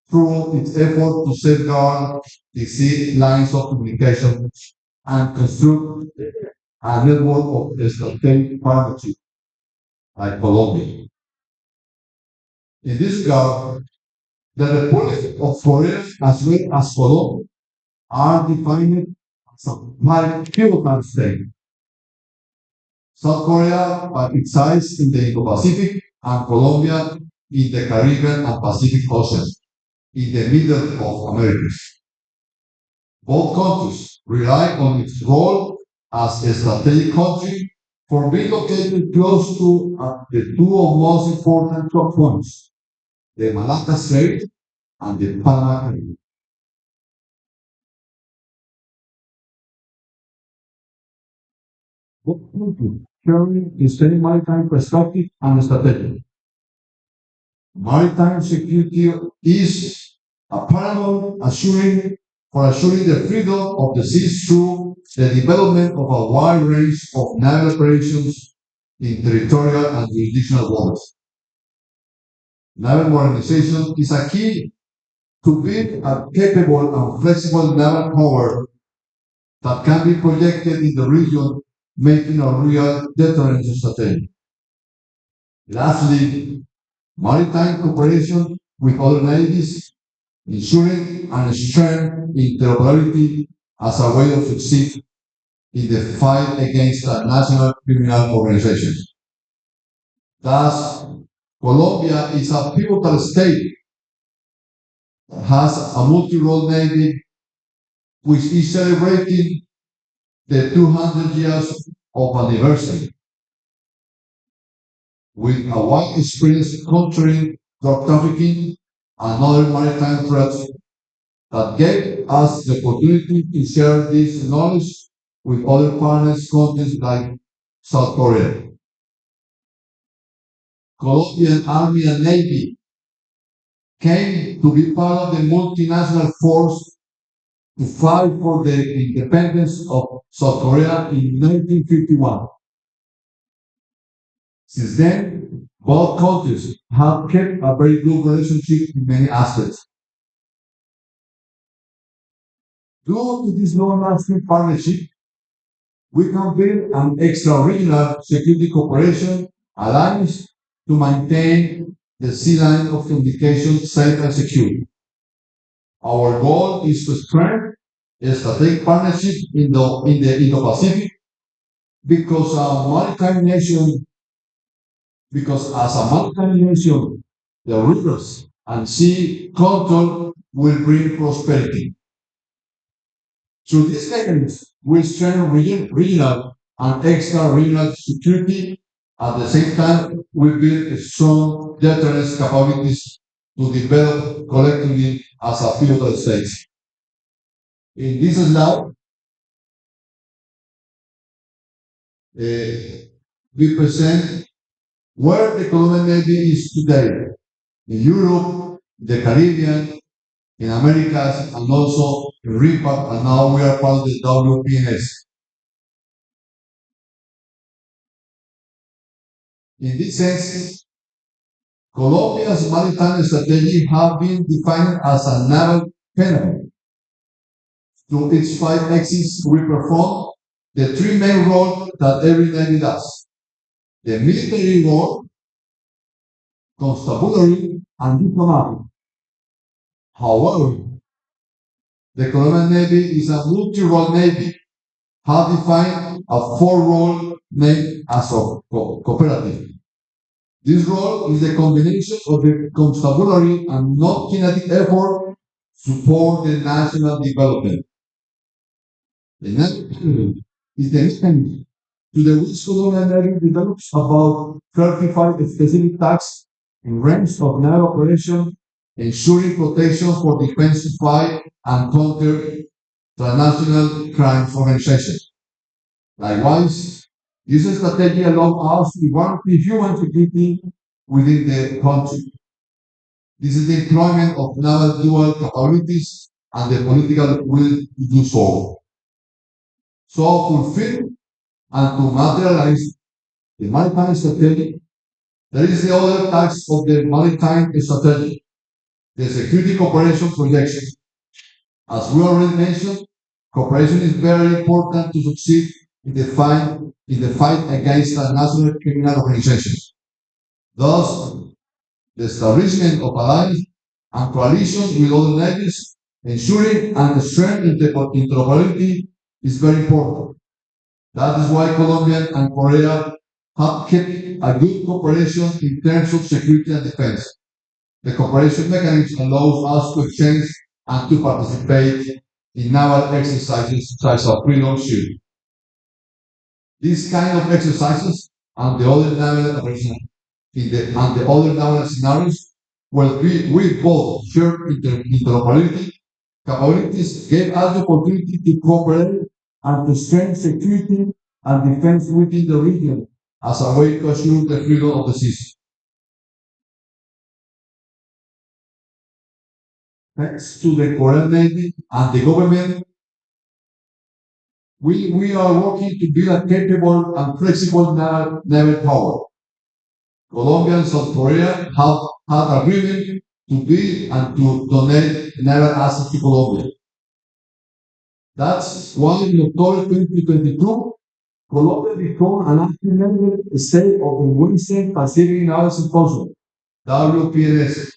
through its effort to safeguard the sea lines of communication and construct a network of strategic partnership like Colombia. In this regard, the Republic of Korea as well as Colombia are defined as a pivotal state. South Korea by its size in the Indo-Pacific and Colombia in the Caribbean and Pacific Oceans, in the middle of Americas. Both countries rely on its role as a strategic country for being located close to the two most important choke points, the Malacca Strait and the Panama Canal. Both countries sharing the same maritime perspective and strategy. Maritime security is a paramount assuring the freedom of the seas through the development of a wide range of naval operations in territorial and jurisdictional waters. Naval modernization is a key to build a capable and flexible naval power that can be projected in the region, making a real deterrent strategy. Lastly, maritime cooperation with other navies, ensuring and strengthening interoperability as a way of succeed in the fight against transnational criminal organizations. Thus, Colombia is a pivotal state that has a multi-role navy which is celebrating the 200 years of anniversary with a wide experience countering drug trafficking and other maritime threats that gave us the opportunity to share this knowledge with other partners countries like South Korea. Colombian Army and Navy came to be part of the multinational force to fight for the independence of South Korea in 1951. Since then, both countries have kept a very good relationship in many aspects. Due to this long-lasting partnership, we can build an extra-regional security cooperation alliance to maintain the sea line of communication safe and secure. Our goal is to strengthen a strategic partnership in the Indo-Pacific because as a maritime nation, the rivers and sea control will bring prosperity. Through these mechanisms, we strengthen regional and extra-regional security. At the same time, we build strong deterrence capabilities to develop collectively as a pivotal state. In this slide, we present where the Colombian Navy is today in Europe, the Caribbean, in Americas, and also in RIPAC, and now we are part of the WPNS. In this sense, Colombia's maritime strategy has been defined as a naval penalty. Through its 5 axes, we perform the 3 main roles that every navy does: the military role, constabulary, and diplomatic. However, the Colombian Navy is a multi-role navy, has defined a 4-role named as a cooperative. This role is the combination of the constabulary and non-kinetic effort to support the national development. The national is the mechanism To the which Colombian Navy develops about 35 specific tasks in range of naval operation, ensuring protection for defense to fight and counter transnational crime organizations. Likewise, this strategy allows us to guarantee human security within the country. This is the employment of naval dual capabilities and the political will to do so. So fulfill and to materialize the maritime strategy, there is the other task of the maritime strategy, the security cooperation projection. As we already mentioned, cooperation is very important to succeed in the fight against transnational criminal organizations. Thus, the establishment of alliances and coalitions with other navies, ensuring and strengthening interoperability is very important. That is why Colombia and Korea have kept a good cooperation in terms of security and defense. The cooperation mechanism allows us to exchange and to participate in naval exercises such as Freedom Shield. These kind of exercises and the other naval operations and the other naval scenarios where we both share interoperability capabilities gave us the opportunity to cooperate and to strengthen security and defense within the region as a way to assure the freedom of the seas. Thanks to the Korean Navy and the government, we are working to build a capable and flexible naval power. Colombia and South Korea have had agreement to build and to donate naval assets to Colombia. That's why in October 2022, Colombia became an active member state of the Western Pacific Naval Symposium, WPNS.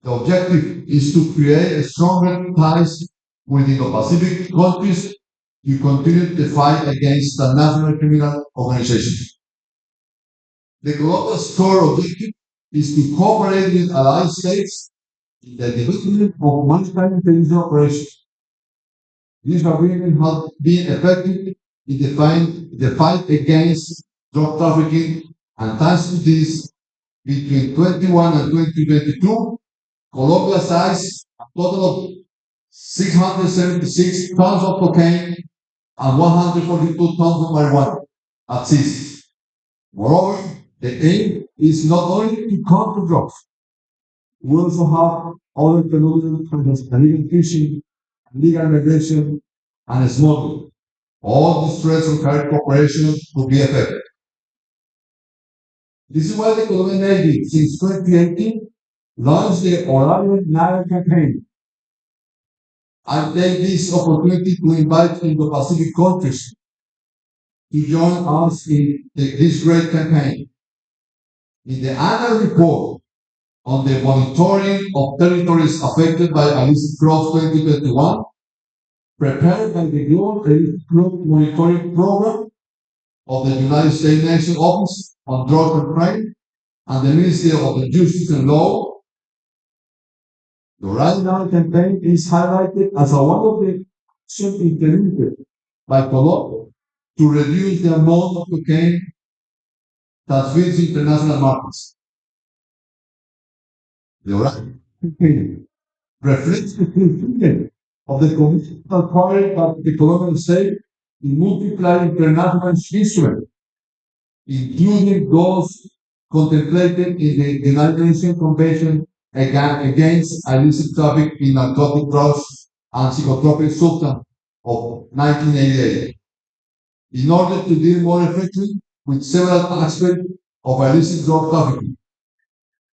The objective is to create stronger ties with the Pacific countries to continue the fight against the national criminal organizations. The Colombia's core objective is to cooperate with allied states in the development of maritime intelligence operations. This agreement has been effective in the fight against drug trafficking, and thanks to this, between 21 and 2022, Colombia seized a total of 676 tons of cocaine and 142 tons of marijuana at sea. Moreover, the aim is not only to counter drugs, we also have other phenomena such as illegal fishing, illegal migration, and smuggling. All these threats require cooperation to be effective. This is why the Colombian Navy, since 2018, launched the Orion Naval Campaign. I take this opportunity to invite Indo-Pacific countries to join us in this great campaign. In the annual report on the monitoring of territories affected by illicit drugs 2021, prepared by the Global Illicit Drug Monitoring Program of the United States National Office on Drug and Crime and the Ministry of Justice and Law, the Orion Naval Campaign is highlighted as one of the actions implemented by Colombia to reduce the amount of cocaine that feeds international markets. The Orion Campaign reflects the fulfillment of the commitment acquired by the Colombian state in multiple international instruments, including those contemplated in the United Nations Convention against illicit traffic in narcotic drugs and psychotropic substances of 1988. In order to deal more effectively with several aspects of illicit drug trafficking,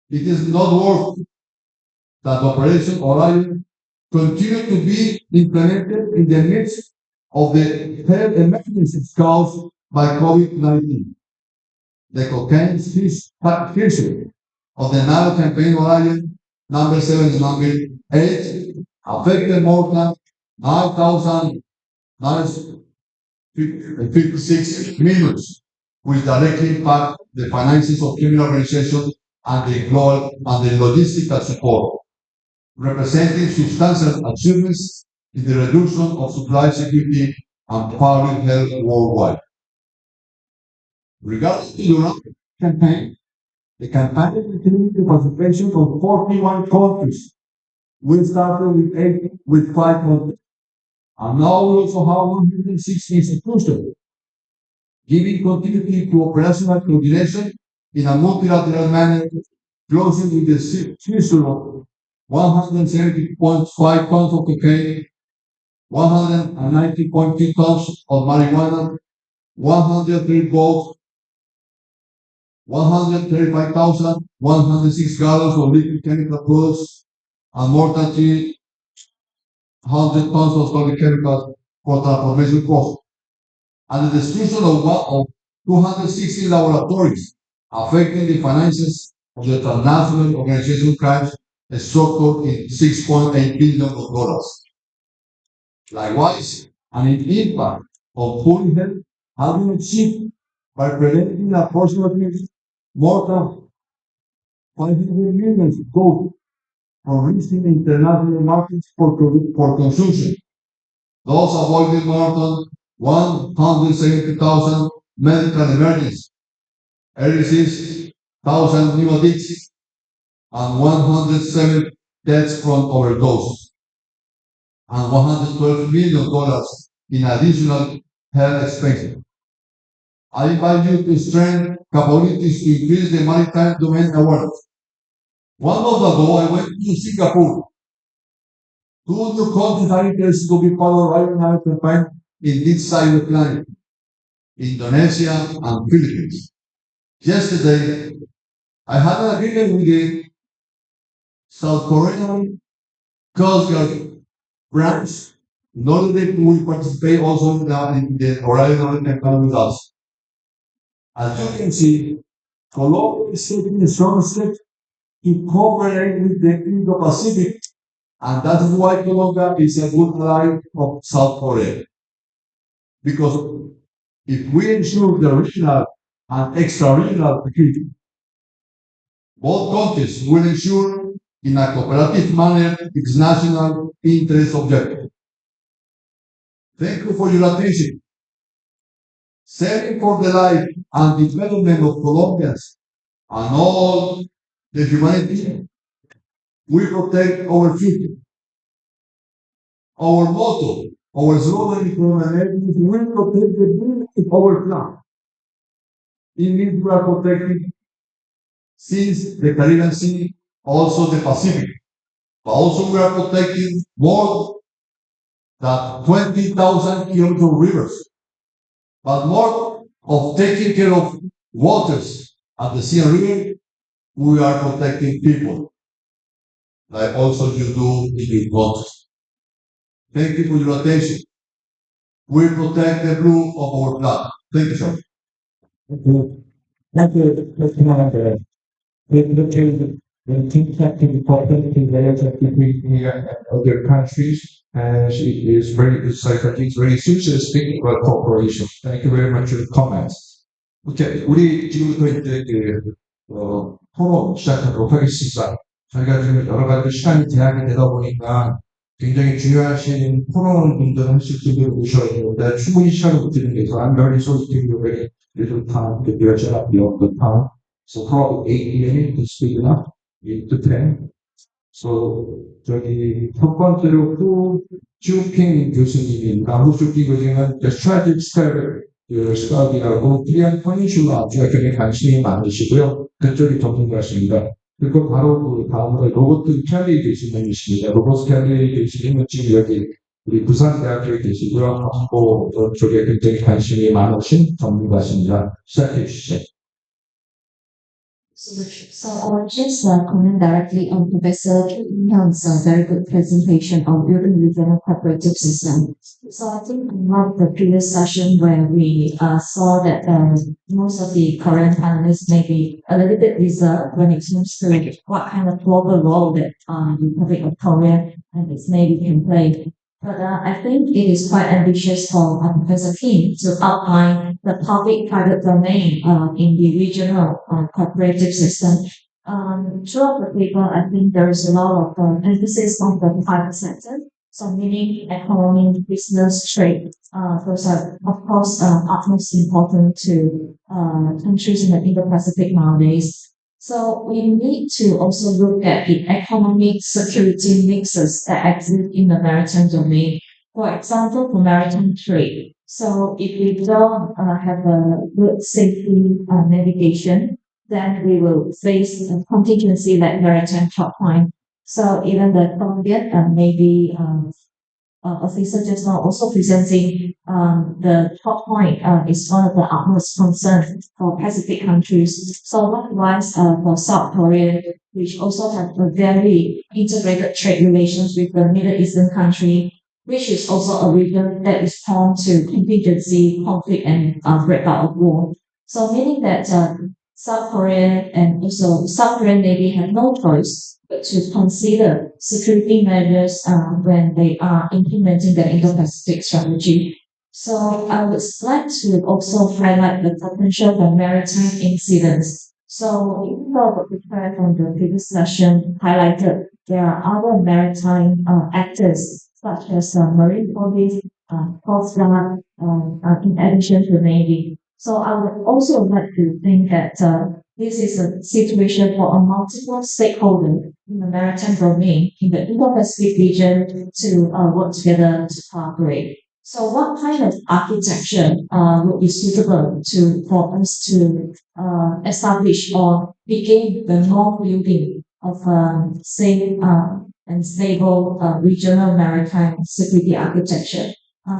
it is noteworthy that Operation Orion continue to be implemented in the midst of the health emergencies caused by COVID-19. The cocaine fishery of the naval campaign Orion number 7 and number 8 affected more than 9,956 million, which directly impact the finances of criminal organizations and the global and the logistical support, representing substantial achievements in the reduction of supply security and public health worldwide. Regarding the Iraq campaign, the campaign included the participation of 41 countries. We started with 5 countries. And now we also have 160 institutions, giving continuity to operational coordination in a multilateral manner, closing with the seizure of 170.5 tons of cocaine, 190.2 tons of marijuana, 103 boats, 135,106 gallons of liquid chemical products, and more than 300 tons of solid chemicals for transformation costs, and the destruction of 260 laboratories, affecting the finances of the transnational organization crimes structured in $6.8 billion. Likewise, an impact of public health has been achieved by preventing approximately more than 500 million gold from reaching international markets for consumption, thus avoiding more than 170,000 medical emergencies, 86,000 new addicts, and 107 deaths from overdose, and $112 million in additional health expenses. I invite you to strengthen capabilities to increase the maritime domain awareness. 1 month ago, I went to Singapore. 2 new countries are interested to be part of the regional campaign in this side of the planet, Indonesia and Philippines. Yesterday, I had an agreement with the South Korean Coast Guard branch in order that we participate also in the original campaign with us. As you can see, Colombia is taking a strong step to cooperate with the Indo-Pacific, and that is why Colombia is a good ally of South Korea. Because if we ensure the regional and extra-regional security, both countries will ensure in a cooperative manner its national interest objective. Thank you for your attention. Saving for the life and development of Colombians and all the humanity, we protect our future. Our motto, our slogan from America is we protect the beauty of our planet. Indeed, we are protecting since the Caribbean Sea, also the Pacific. But also we are protecting more than 20,000 kilometers of rivers. But more of taking care of waters at the sea and river, we are protecting people, like also you do in your waters. Thank you for your attention. We protect the blue of our planet. Thank you, sir. Thank you. Thank you. The think that important in relations between India and other countries, and she is very, it's very serious speaking about cooperation. Thank you very much for your comments. 오케이. 우리 지금부터 이제 토론 시작하도록 하겠습니다. 저희가 지금 여러 가지 시간이 제한이 되다 보니까 굉장히 중요하신 토론분들 하실 분들 오셔야 되는데 충분히 시간을 못 드리는 게 있어서 I'm very sorry to give you very little time to get up beyond the time. So probably 8 minutes to speak enough, 8 to 10. So 저기 첫 번째로 후주핑 교수님입니다. 후주핑 교수님은 The Strategic Study라고 코리안 퍼니슐라 아주에 관심이 많으시고요. 그쪽이 전문가십니다. 그리고 바로 그 다음으로 로버트 켈리 교수님이십니다. 로버트 켈리 교수님은 지금 여기 우리 부산대학교에 계시고요. 정보 쪽에 굉장히 관심이 많으신 전문가십니다. 시작해 주시죠. So I will just comment directly on Professor Young's very good presentation on building regional cooperative system. So I think I love the previous session where we saw that most of the Korean panelists may be a little bit reserved when it comes to what kind of global role that the Republic of Korea and its Navy can play. But I think it is quite ambitious for Professor Kim to outline the public-private domain in the regional cooperative system. Throughout the paper, I think there is a lot of emphasis on the private sector, So meaning economy, business, trade. Those are, of course, utmost important to countries in the Indo-Pacific nowadays. So we need to also look at the economic security mixes that exist in the maritime domain. For example, for maritime trade. So if we don't have a good safety navigation, then we will face a contingency like maritime hotline. So even the Colombian Navy officer just now also presenting the top point is one of the utmost concern for Pacific countries. So likewise for South Korea, which also have a very integrated trade relations with the Middle Eastern country, which is also a region that is prone to contingency, conflict, and breakout of war. So meaning that South Korea and also South Korean Navy have no choice but to consider security measures when they are implementing the Indo-Pacific strategy. So I would like to also highlight the potential for maritime incidents. So even though the prepared from the previous session highlighted there are other maritime actors such as marine police, coast guard, in addition to the Navy. So I would also like to think that this is a situation for a multiple stakeholder in the maritime domain in the Indo-Pacific region to work together to cooperate. So what kind of architecture would be suitable for us to establish or begin the norm building of safe and stable regional maritime security architecture?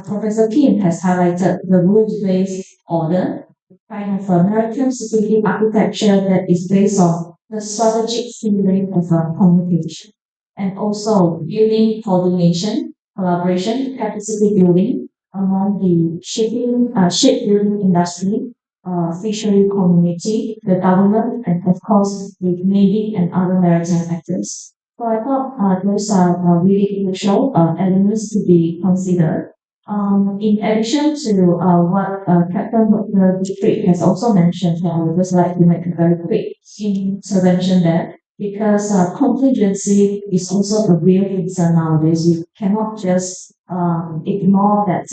Professor Kim has highlighted the rules-based order, kind of a maritime security architecture that is based on the strategic theory of communication and also building coordination, collaboration, capacity building among the shipbuilding industry, fishery community, the government, and of course the Navy and other maritime actors. So I thought those are really crucial elements to be considered. In addition to what Captain Dr. Dietrich has also mentioned, I would just like to make a very quick intervention there because contingency is also a real concern nowadays. You cannot just ignore that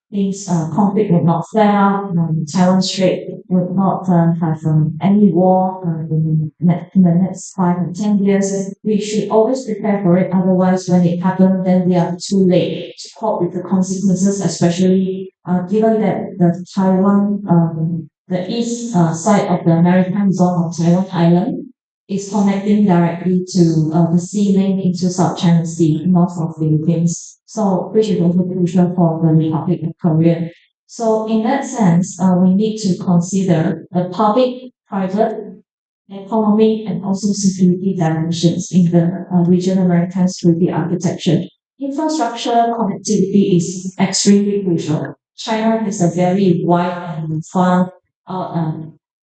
things conflict would not flare up, Taiwan Strait would not have any war in the next 5 or 10 years. We should always prepare for it. Otherwise, when it happens, then we are too late to cope with the consequences, especially given that the Taiwan, the east side of the maritime zone of Taiwan Island is connecting directly to the sea link into South China Sea, north of Philippines. So, which is also crucial for the Republic of Korea. So, in that sense, we need to consider the public, private, economic, and also security dimensions in the regional maritime security architecture. Infrastructure connectivity is extremely crucial. China has a very wide and far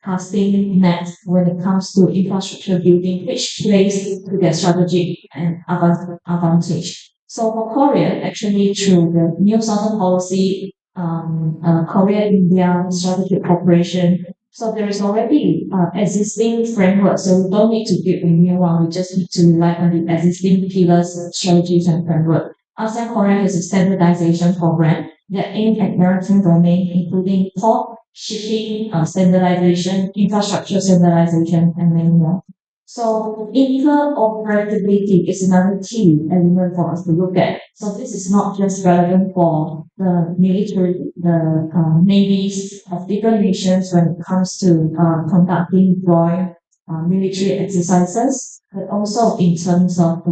casting net when it comes to infrastructure building, which plays to their strategic and advantage. So for Korea, actually through the New Southern Policy, Korea-India strategic cooperation, so there is already existing framework, so we don't need to build a new one. We just need to rely on the existing pillars, strategies, and framework. ASEAN Korea has a standardization program that aims at maritime domain, including port, shipping standardization, infrastructure standardization, and many more. So interoperability is another key element for us to look at. So this is not just relevant for the military, the navies of different nations when it comes to conducting joint military exercises, but also in terms of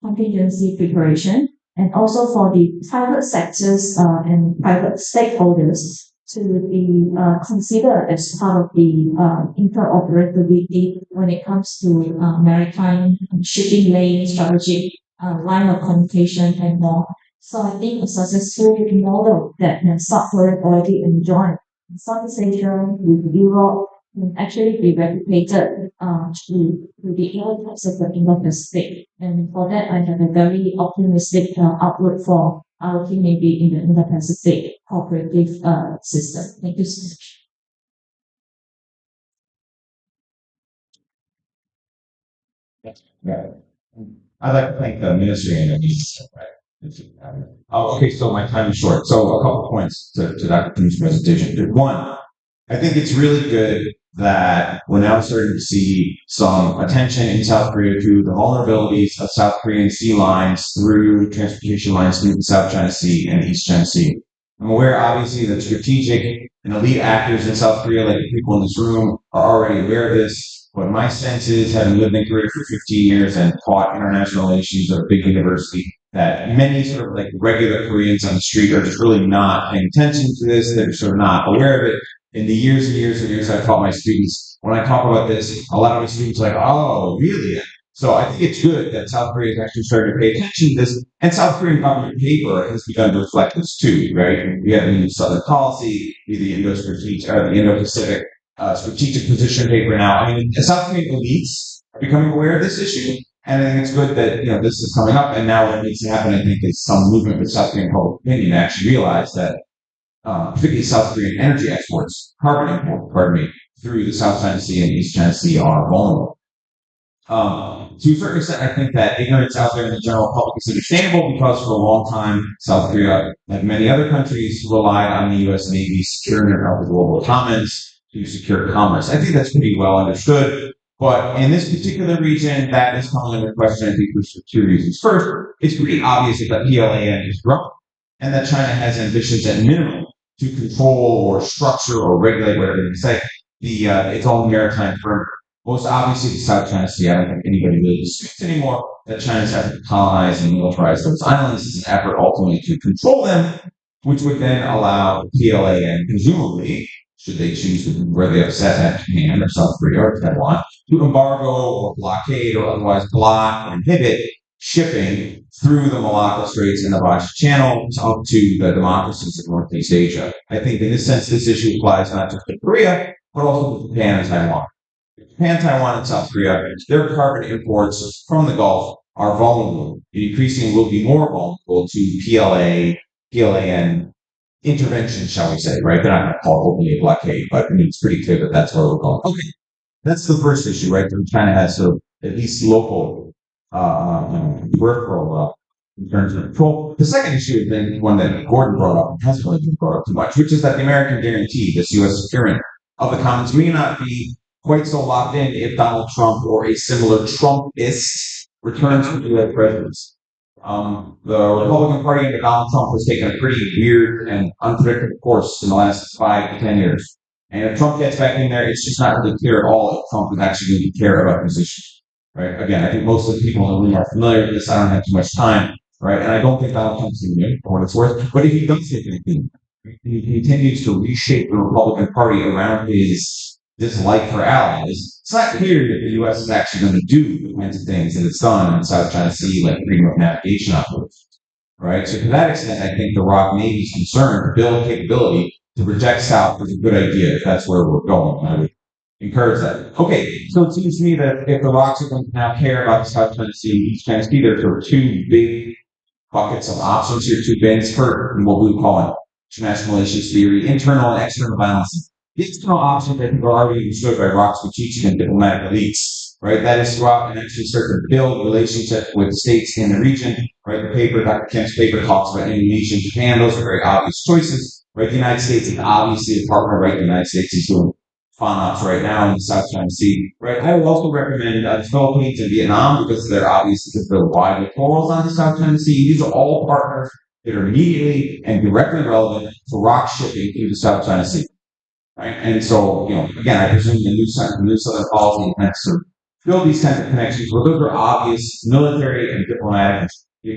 contingency preparation, and also for the private sectors and private stakeholders to be considered as part of the interoperability when it comes to maritime shipping lane strategy, line of communication, and more. So I think a successful model that South Korea already enjoyed in Southeast Asia with Europe can actually be replicated to the other parts of the Indo-Pacific. And for that, I have a very optimistic outlook for our team maybe in the Indo-Pacific cooperative system. Thank you so much. Yeah. I'd like to thank the ministry and the Okay, so my time is short. So a couple points to Dr. Kim's presentation. One, I think it's really good that we're now starting to see some attention in South Korea to the vulnerabilities of South Korean sea lines through transportation lines through the South China Sea and East China Sea. I'm aware, obviously, that strategic and elite actors in South Korea, like the people in this room, are already aware of this. But my sense is, having lived in Korea for 15 years and taught international relations at a big university, that many sort of like regular Koreans on the street are just really not paying attention to this. They're sort of not aware of it. In the years and years and years I've taught my students, when I talk about this, a lot of my students are like, oh, really? So I think it's good that South Korea is actually starting to pay attention to this, and South Korean government paper has begun to reflect this too, right? We have the new Southern Policy, the Indo-Pacific strategic position paper now. I mean, the South Korean elites are becoming aware of this issue, and I think it's good that this is coming up. And now what needs to happen, I think, is some movement with South Korean public opinion to actually realize that, particularly South Korean energy exports, carbon import, through the South China Sea and East China Sea are vulnerable. To a certain extent, I think that ignorance out there in the general public is understandable, because for a long time, South Korea, like many other countries, relied on the U.S. Navy securing of the global commons to secure commerce. I think that's pretty well understood. But in this particular region, that is coming into question, I think, for two reasons. First, it's pretty obvious that the PLAN is growing, and that China has ambitions at minimum to control or structure or regulate, whatever you say, its own maritime perimeter. Most obviously, the South China Sea. I don't think anybody really disputes anymore that China's effort to colonize and militarize those islands is an effort ultimately to control them, which would then allow the PLAN, presumably, should they choose to where they upset at Japan or South Korea or Taiwan, to embargo or blockade or otherwise block or inhibit shipping through the Malacca Straits and the Bashi Channel up to the democracies of Northeast Asia. I think in this sense, this issue applies not just to Korea, but also to Japan and Taiwan. Japan, Taiwan, and South Korea, their carbon imports from the Gulf are vulnerable. And increasingly will be more vulnerable to PLAN intervention, shall we say, right? They're not going to call it openly a blockade, but I mean, it's pretty clear that that's where we're going. Okay, that's the first issue, right? China has sort of at least local peripheral in terms of control. The second issue is then one that Gordon brought up, and hasn't really been brought up too much, which is that the American guarantee, this U.S. procurement of the commons, may not be quite so locked in if Donald Trump or a similar Trumpist returns to the U.S. presidency. The Republican Party under Donald Trump has taken a pretty weird and unpredictable course in the last 5 to 10 years. And if Trump gets back in there, it's just not really clear at all if Trump is actually going to care about these issues. Right? Again, I think most of the people in the room are familiar with this. I don't have too much time. Right? And I don't think Donald Trump's going to win, for what it's worth. But if he does take anything, he continues to reshape the Republican Party around his dislike for allies. It's not clear that the U.S. is actually going to do the kinds of things that it's done in the South China Sea, like freedom of navigation operations. Right? So to that extent, I think the ROC Navy's concern to build capability to protect South is a good idea if that's where we're going. I would encourage that. Okay, so it seems to me that if the ROCs are going to now care about the South China Sea and East China Sea, there's sort of two big buckets of options here, two bins for what we call international relations theory, internal and external balancing. The external options, I think, are already understood by ROC strategic and diplomatic elites, right? That is to go out and actually start to build relationships with states in the region, right? The paper, Dr. Kim's paper, talks about Indonesia and Japan. Those are very obvious choices, right? The United States is obviously a partner, right? The United States is doing FONOPs right now in the South China Sea, right? I would also recommend the Philippines and Vietnam because they're wide littorals on the South China Sea. These are all partners that are immediately and directly relevant to rock shipping through the South China Sea. Right? And so, again, I presume the new Southern Policy intends to build these kinds of connections where those are obvious military and diplomatic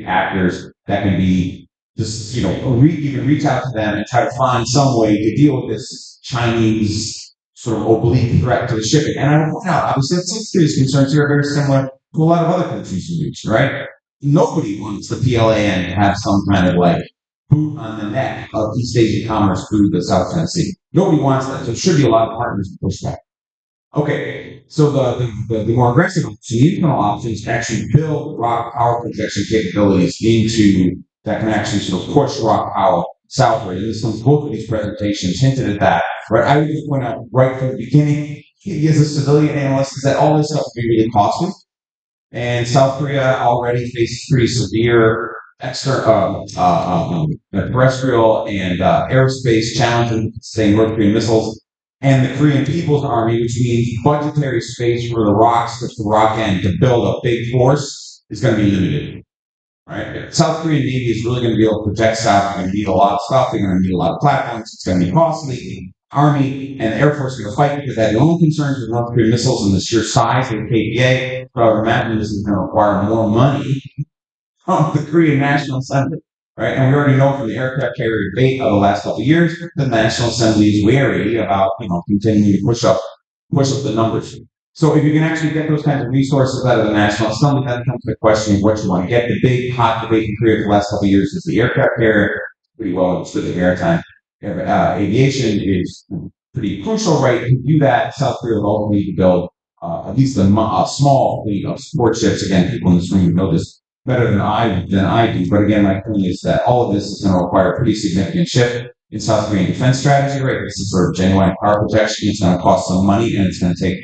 actors that can be just, even reach out to them and try to find some way to deal with this Chinese sort of oblique threat to the shipping. And I point out, obviously, some serious concerns here are very similar to a lot of other countries in the region, right? Nobody wants the PLAN to have some kind of boot on the neck of East Asian commerce through the South China Sea. Nobody wants that. So there should be a lot of partners to push that. Okay, so the more aggressive option, the internal options, actually build rock power projection capabilities that can actually sort of push rock power southward. And this comes both of these presentations hinted at that. Right? I would just point out right from the beginning, as a civilian analyst, is that all this stuff would be really costly. And South Korea already faces pretty severe terrestrial and aerospace challenges, say North Korean missiles, and the Korean People's Army, which means budgetary space for the ROKs, the ROK end, to build a big force is going to be limited. Right? South Korean Navy is really going to be able to project south. They're going to need a lot of stuff. They're going to need a lot of platforms. It's going to be costly. Army and the Air Force are going to fight because they have their own concerns with North Korean missiles and the sheer size of the KPA. So I would imagine this is going to require more money from the Korean National Assembly. Right? And we already know from the aircraft carrier debate of the last couple of years, the National Assembly is wary about, continuing to push up the numbers. So if you can actually get those kinds of resources out of the National Assembly, then comes the question of what you want to get. The big hot debate in Korea for the last couple of years is the aircraft carrier. Pretty well understood that maritime aviation is pretty crucial, right? To do that, South Korea will ultimately need to build at least a small fleet of support ships. Again, people in this room know this better than I do. But again, my point is that all of this is going to require a pretty significant shift in South Korean defense strategy, right? This is sort of genuine power projection. It's going to cost some money, and it's going to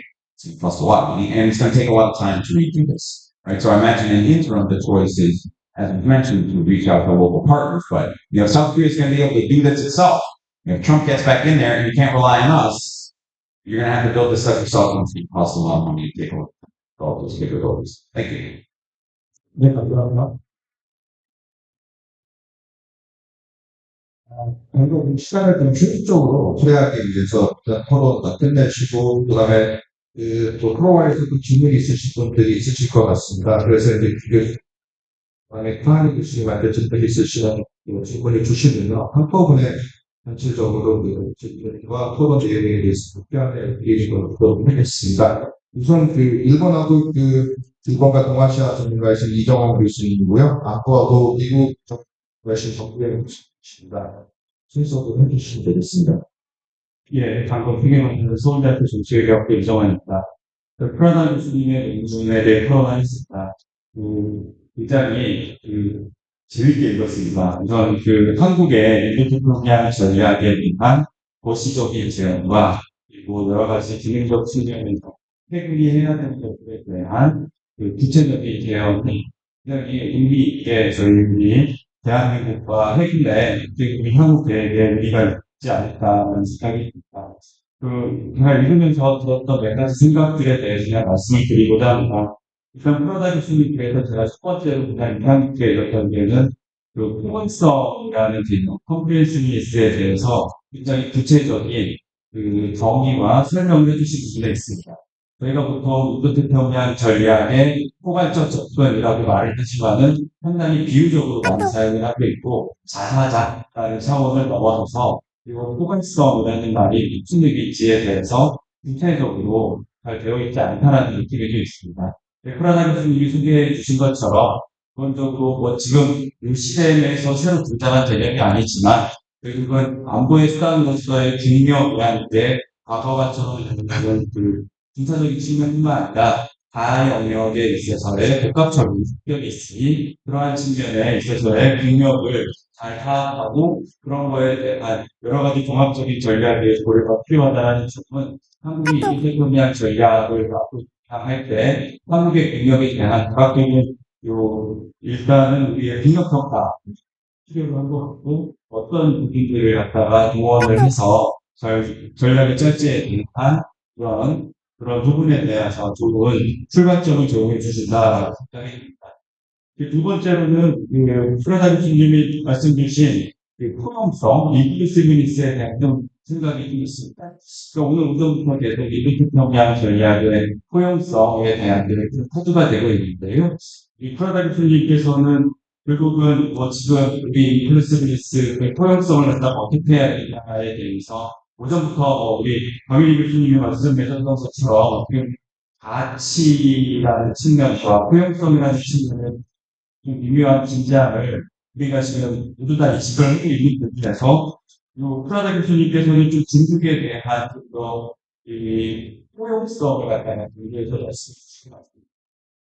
cost a lot of money, and it's going to take a lot of time to redo this, right? So I imagine in the interim, the choice is, as we mentioned, to reach out to local partners. But South Korea is going to be able to do this itself. If Trump gets back in there and you can't rely on us, you're going to have to build this stuff yourself, and it's going to cost a lot of money to take a look at all those capabilities. Thank you. 네, 감사합니다. 방금 시간을 좀 효율적으로 소화하기 위해서 일단 토론 끝내시고, 그 다음에 또 토론에서 또 질문이 있으신 분들이 있으실 것 같습니다. 그래서 이제 그다음에 카하니 교수님한테 질문이 있으시면 질문을 주시면요, 한꺼번에 전체적으로 질문과 토론 내용에 대해서 답변을 드리도록 하겠습니다. 우선 일본하고 일본과 동아시아 전문가이신 이정환 교수님이고요. 안보하고 미국 전문가이신 정부의 교수님이십니다. 순서도 해주시면 되겠습니다. 예, 방금 회견하는 서울대학교 정치외교학부 이정환입니다. 프라다 교수님의 논문에 대해 토론하겠습니다. 굉장히 재밌게 읽었습니다. 우선 한국의 인도태평양 전략에 대한 도시적인 제안과 그리고 여러 가지 기능적 측면에서 해결이 해야 되는 것들에 대한 구체적인 제안이 굉장히 의미 있게 저희들이 대한민국과 해결에 우리 한국 계획에 의미가 있지 않을까라는 생각이 듭니다. 제가 읽으면서 들었던 몇 가지 생각들에 대해서 그냥 말씀을 드리고자 합니다. 일단 프라다 교수님께서 제가 첫 번째로 그냥 인상 깊게 읽었던 게는 포괄성이라는 개념, 컴프리헨시브니스에 대해서 굉장히 구체적인 정의와 설명을 해주신 부분에 있습니다. 저희가 보통 인도태평양 전략의 포괄적 접근이라고 말을 하지만은 상당히 비유적으로 많이 사용을 하고 있고, 자사자라는 차원을 넘어서서 그리고 포괄성이라는 말이 무슨 의미인지에 대해서 구체적으로 잘 되어 있지 않다라는 느낌이 좀 있습니다. 프라다 교수님이 소개해 주신 것처럼 기본적으로 지금 이 시대에 대해서 새로 등장한 개념이 아니지만 결국은 안보의 수단으로서의 중요한 게 과거처럼 되는 군사적인 측면뿐만 아니라 다양한 영역에 있어서의 복합적인 숙격이 있으니 그러한 측면에 있어서의 능력을 잘 파악하고 그런 거에 대한 여러 가지 종합적인 전략의 고려가 필요하다는 점은 한국이 인도태평양 전략을 할 때 한국의 능력에 대한 과학적인 일단은 우리의 능력 평가 필요로 한 것 같고, 어떤 부분들을 갖다가 동원을 해서 전략의 짤지에 대한 그런 부분에 대해서 좋은 출발점을 제공해 주신다라고 생각이 듭니다. 두 번째로는 프라다 교수님이 말씀 주신 포용성, 인클루시브니스에 대한 생각이 좀 있습니다. 그러니까 오늘 오전부터 계속 인도태평양 전략의 포용성에 대한 화두가 되고 있는데요. 이 프라다 교수님께서는 결국은 지금 우리 인클루시브니스 포용성을 갖다가 어떻게 해야 되냐에 대해서 오전부터 우리 강일희 교수님이 말씀하셨던 것처럼 가치라는 측면과 포용성이라는 측면을 좀 미묘한 긴장을 우리가 지금 모두 다 인식을 하고 있는 부분에서 프라다 교수님께서는 좀 중국에 대한 이 포용성을 갖다가 얘기해서 말씀해 주신 것 같습니다.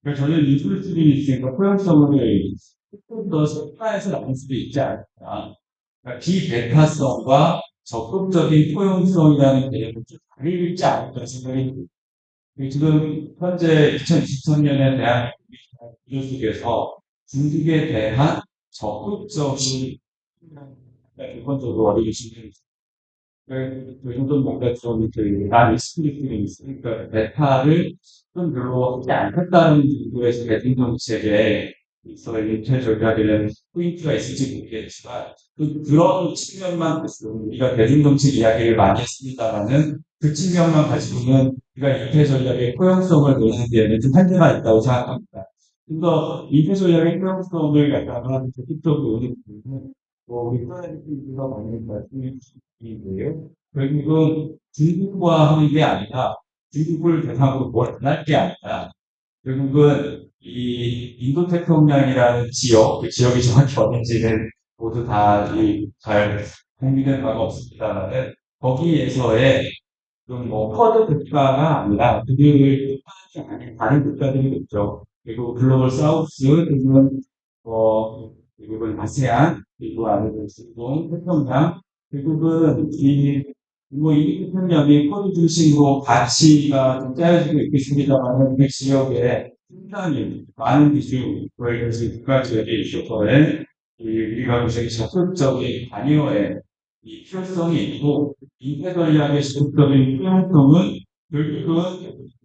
그러니까 저는 인클루시브니스니까 포용성을 조금 더深화해서 나올 수도 있지 않을까. 그러니까 비배타성과 적극적인 포용성이라는 개념을 좀 다르지 않을까 생각이 듭니다. 지금 현재 2023년에 대한 구조 속에서 중국에 대한 적극적인 기본적으로 어려운 질문이 그 정도는 뭔가 좀난 리스크가 있으니까 메타를 좀 별로 하지 않겠다는 정도에서 대통령 정책에 있어 인체 전략에는 포인트가 있을지 모르겠지만 그런 측면만 우리가 대중정책 이야기를 많이 했습니다만은 그 측면만 가지고는 우리가 인체 전략의 포용성을 보는 데에는 좀 한계가 있다고 생각합니다. 그래서 인체 전략의 포용성을 갖다가 적극적으로 보는 부분은 우리 프라이팬트가 많이 말씀해주시는데요. 결국은 중국과 하는 게 아니라 중국을 대상으로 뭘 안 할 게 아니라 결국은 이 인도 태평양이라는 지역, 그 지역이 정확히 어딘지는 모두 잘 공유된 바가 없습니다만은 거기에서의 좀 쿼드 국가가 아니라 그들을 뜻하지 않은 다른 국가들이 있죠. 그리고 글로벌 사우스, 미국은 아세안, 그리고 아니면 중동, 태평양, 미국은 이 태평양이 코드 중심으로 가치가 좀 짜여지고 있겠습니다만은 그 지역에 상당히 많은 기준을 가진 국가들에게 있어서의 우리가 굉장히 적극적인 관여의 이 필요성이 있고 인쇄 전략의 적극적인 필요성은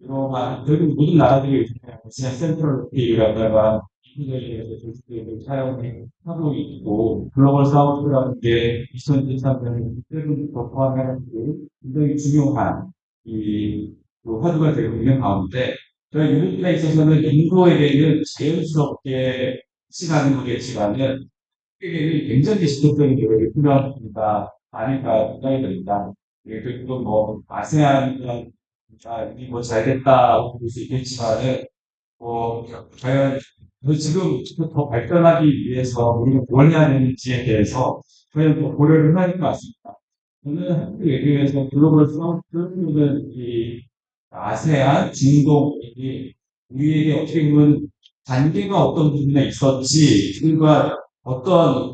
결국 모든 나라들이 센트럴 피라다가 인쇄전략에서 적극적인 사용을 하고 있고 글로벌 사우스라는 게 2023년 최근 포함하는 굉장히 중요한 화두가 되고 있는 가운데 저희 유럽에 있어서는 인도에게는 자연스럽게 시간은 거겠지만은 세계는 굉장히 지속적인 노력이 필요합니다. 아닐까 생각이 듭니다. 그리고 아세안이나 이미 잘됐다고 볼 수 있겠지만은, 과연 지금 더 발전하기 위해서 우리가 뭘 해야 되는지에 대해서 과연 더 고려를 해야 될 것 같습니다. 저는 한국 얘기에서 글로벌 사우스는 이 아세안, 중동이 우리에게 어떻게 보면 단계가 어떤 부분에 있었지, 그러니까 어떤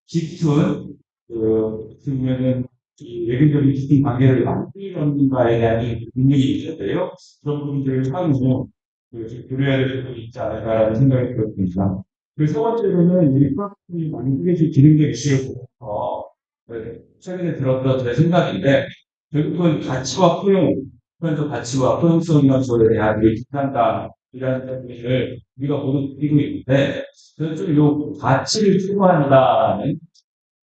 깊은, 그러면은, 외교적인 깊은 관계를 만들었는가에 대한 의문이 있는데요. 그런 부분들을 향후, 교류해야 될 부분이 있지 않을까라는 생각이 들었습니다. 세 번째로는, 이 프랑스이 만들어진 기능적 이슈를 보면서, 최근에 들었던 제 생각인데, 결국은 가치와 포용, 그런 가치와 포용성이라는 소리에 대한 비판다이라는 부분을 우리가 모두 느끼고 있는데, 저는 좀 가치를 추구한다는,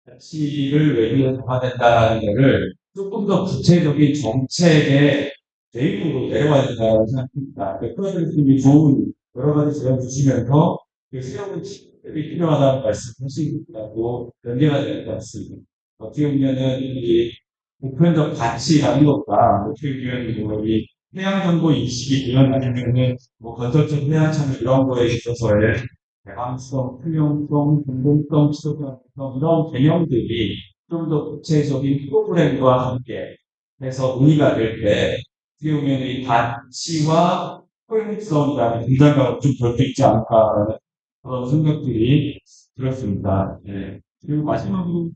가치를 외교에 담아낸다는 것을 조금 더 구체적인 정책의 내용으로 내려와야 된다고 생각합니다. 프로젝트님이 좋은 여러 가지 제안 주시면서 새로운 시스템이 필요하다는 말씀하시고 연계가 되는 것 같습니다. 어떻게 보면은 이 보편적 가치라는 것과 어떻게 보면 이 해양정보 인식이 구현하려면은 건설적 해양 참여 이런 거에 있어서의 개방성, 투명성, 공공성, 지속가능성 이런 개념들이 좀 더 구체적인 프로그램과 함께 해서 논의가 될 때 어떻게 보면 이 가치와 포용성이라는 분자가 좀 덜 수 있지 않을까 그런 생각들이 들었습니다. 네. 그리고 마지막으로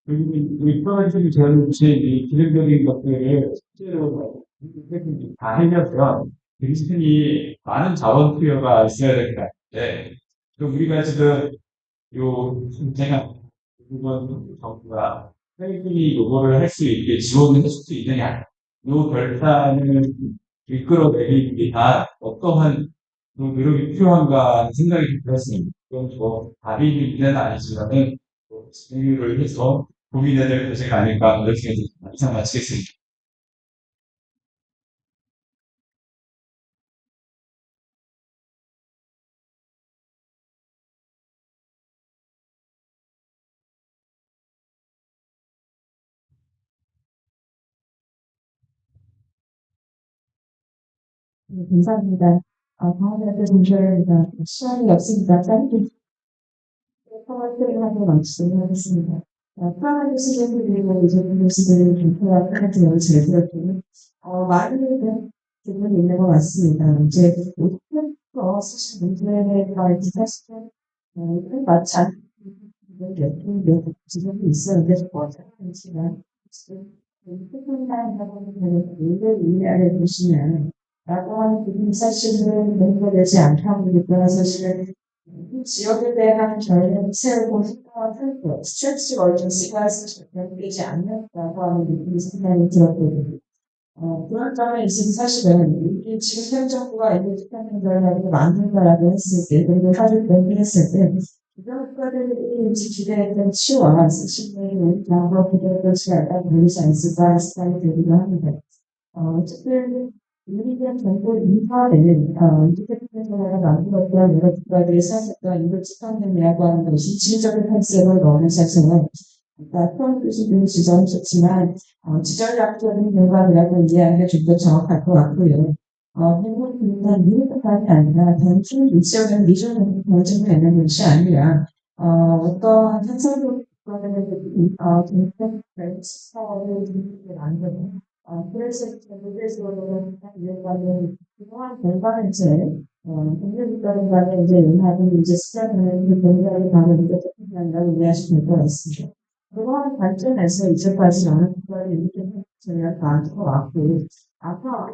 우리 프라이팬이 제안 주신 이 기능적인 것들을 실제로 다 해내면 굉장히 많은 자원 투여가 있어야 될 것 같은데 그럼 우리가 지금 제가 이번 정부가 헬기 요거를 할 수 있게 지원을 해줄 수 있느냐 요 결산을 이끌어내기 위한 어떠한 노력이 필요한가 하는 생각이 들었습니다. 그건 답이는 아니지만은 공유를 해서 고민해야 될 문제가 아닐까 그런 생각이 듭니다. 이상 마치겠습니다. 네, 감사합니다. 다음에 또 공개합니다. 시간이 없으니까 짧게 포인트를 하고 말씀하겠습니다. 프라이팬 수준들이고 이전 뉴스들을 발표한 카드를 잘 들었더니 많은 부분이 있는 것 같습니다. 이제 오픈부터 사실 문제에 사실 큰 마찬 지금도 있었는데 지금 이 아래 보시면 라고 하는 부분이 사실은 연결되지 않다고 보니까 사실은 이 지역에 대한 결론을 세우고 행동한 탈때 스트레스 얼전시가 적용되지 않는다고 하는 느낌이 상당히 들었거든요. 그런 점에 있어서 사실은 이 지금 현 정부가 인도주택 결론을 만든다라고 했을 때, 그리고 사실 변경했을 때, 이런 국가들이 기대했던 치와 사실은 양과 기대했던 치가 약간 다르지 않을까 하는 생각이 들기도 합니다. 어쨌든 유리된 정보 인파는 인터넷에서 만들었던 여러 국가들의 사실과 이걸 집합력이라고 하는 것이 지리적인 컨셉을 넣는 자체는 아까 처음 교수님 지적하셨지만 지정학적인 결과라고 이해하는 게 좀 더 정확할 것 같고요. 한국은 미국만이 아니라 단순 지역의 미전을 결정을 내는 것이 아니라 어떠한 현상적 국가들의 동생 사회를 만드는 그래서 결국에서는 이해가는 그러한 결과는 이제 국민국가는 간에 이제 연합은 이제 수단을 그 결과를 가는 이제 technic이라고 이해하시면 될 것 같습니다. 그러한 관점에서 이제까지 어느 국가를 이렇게 저희가 다 왔고 아까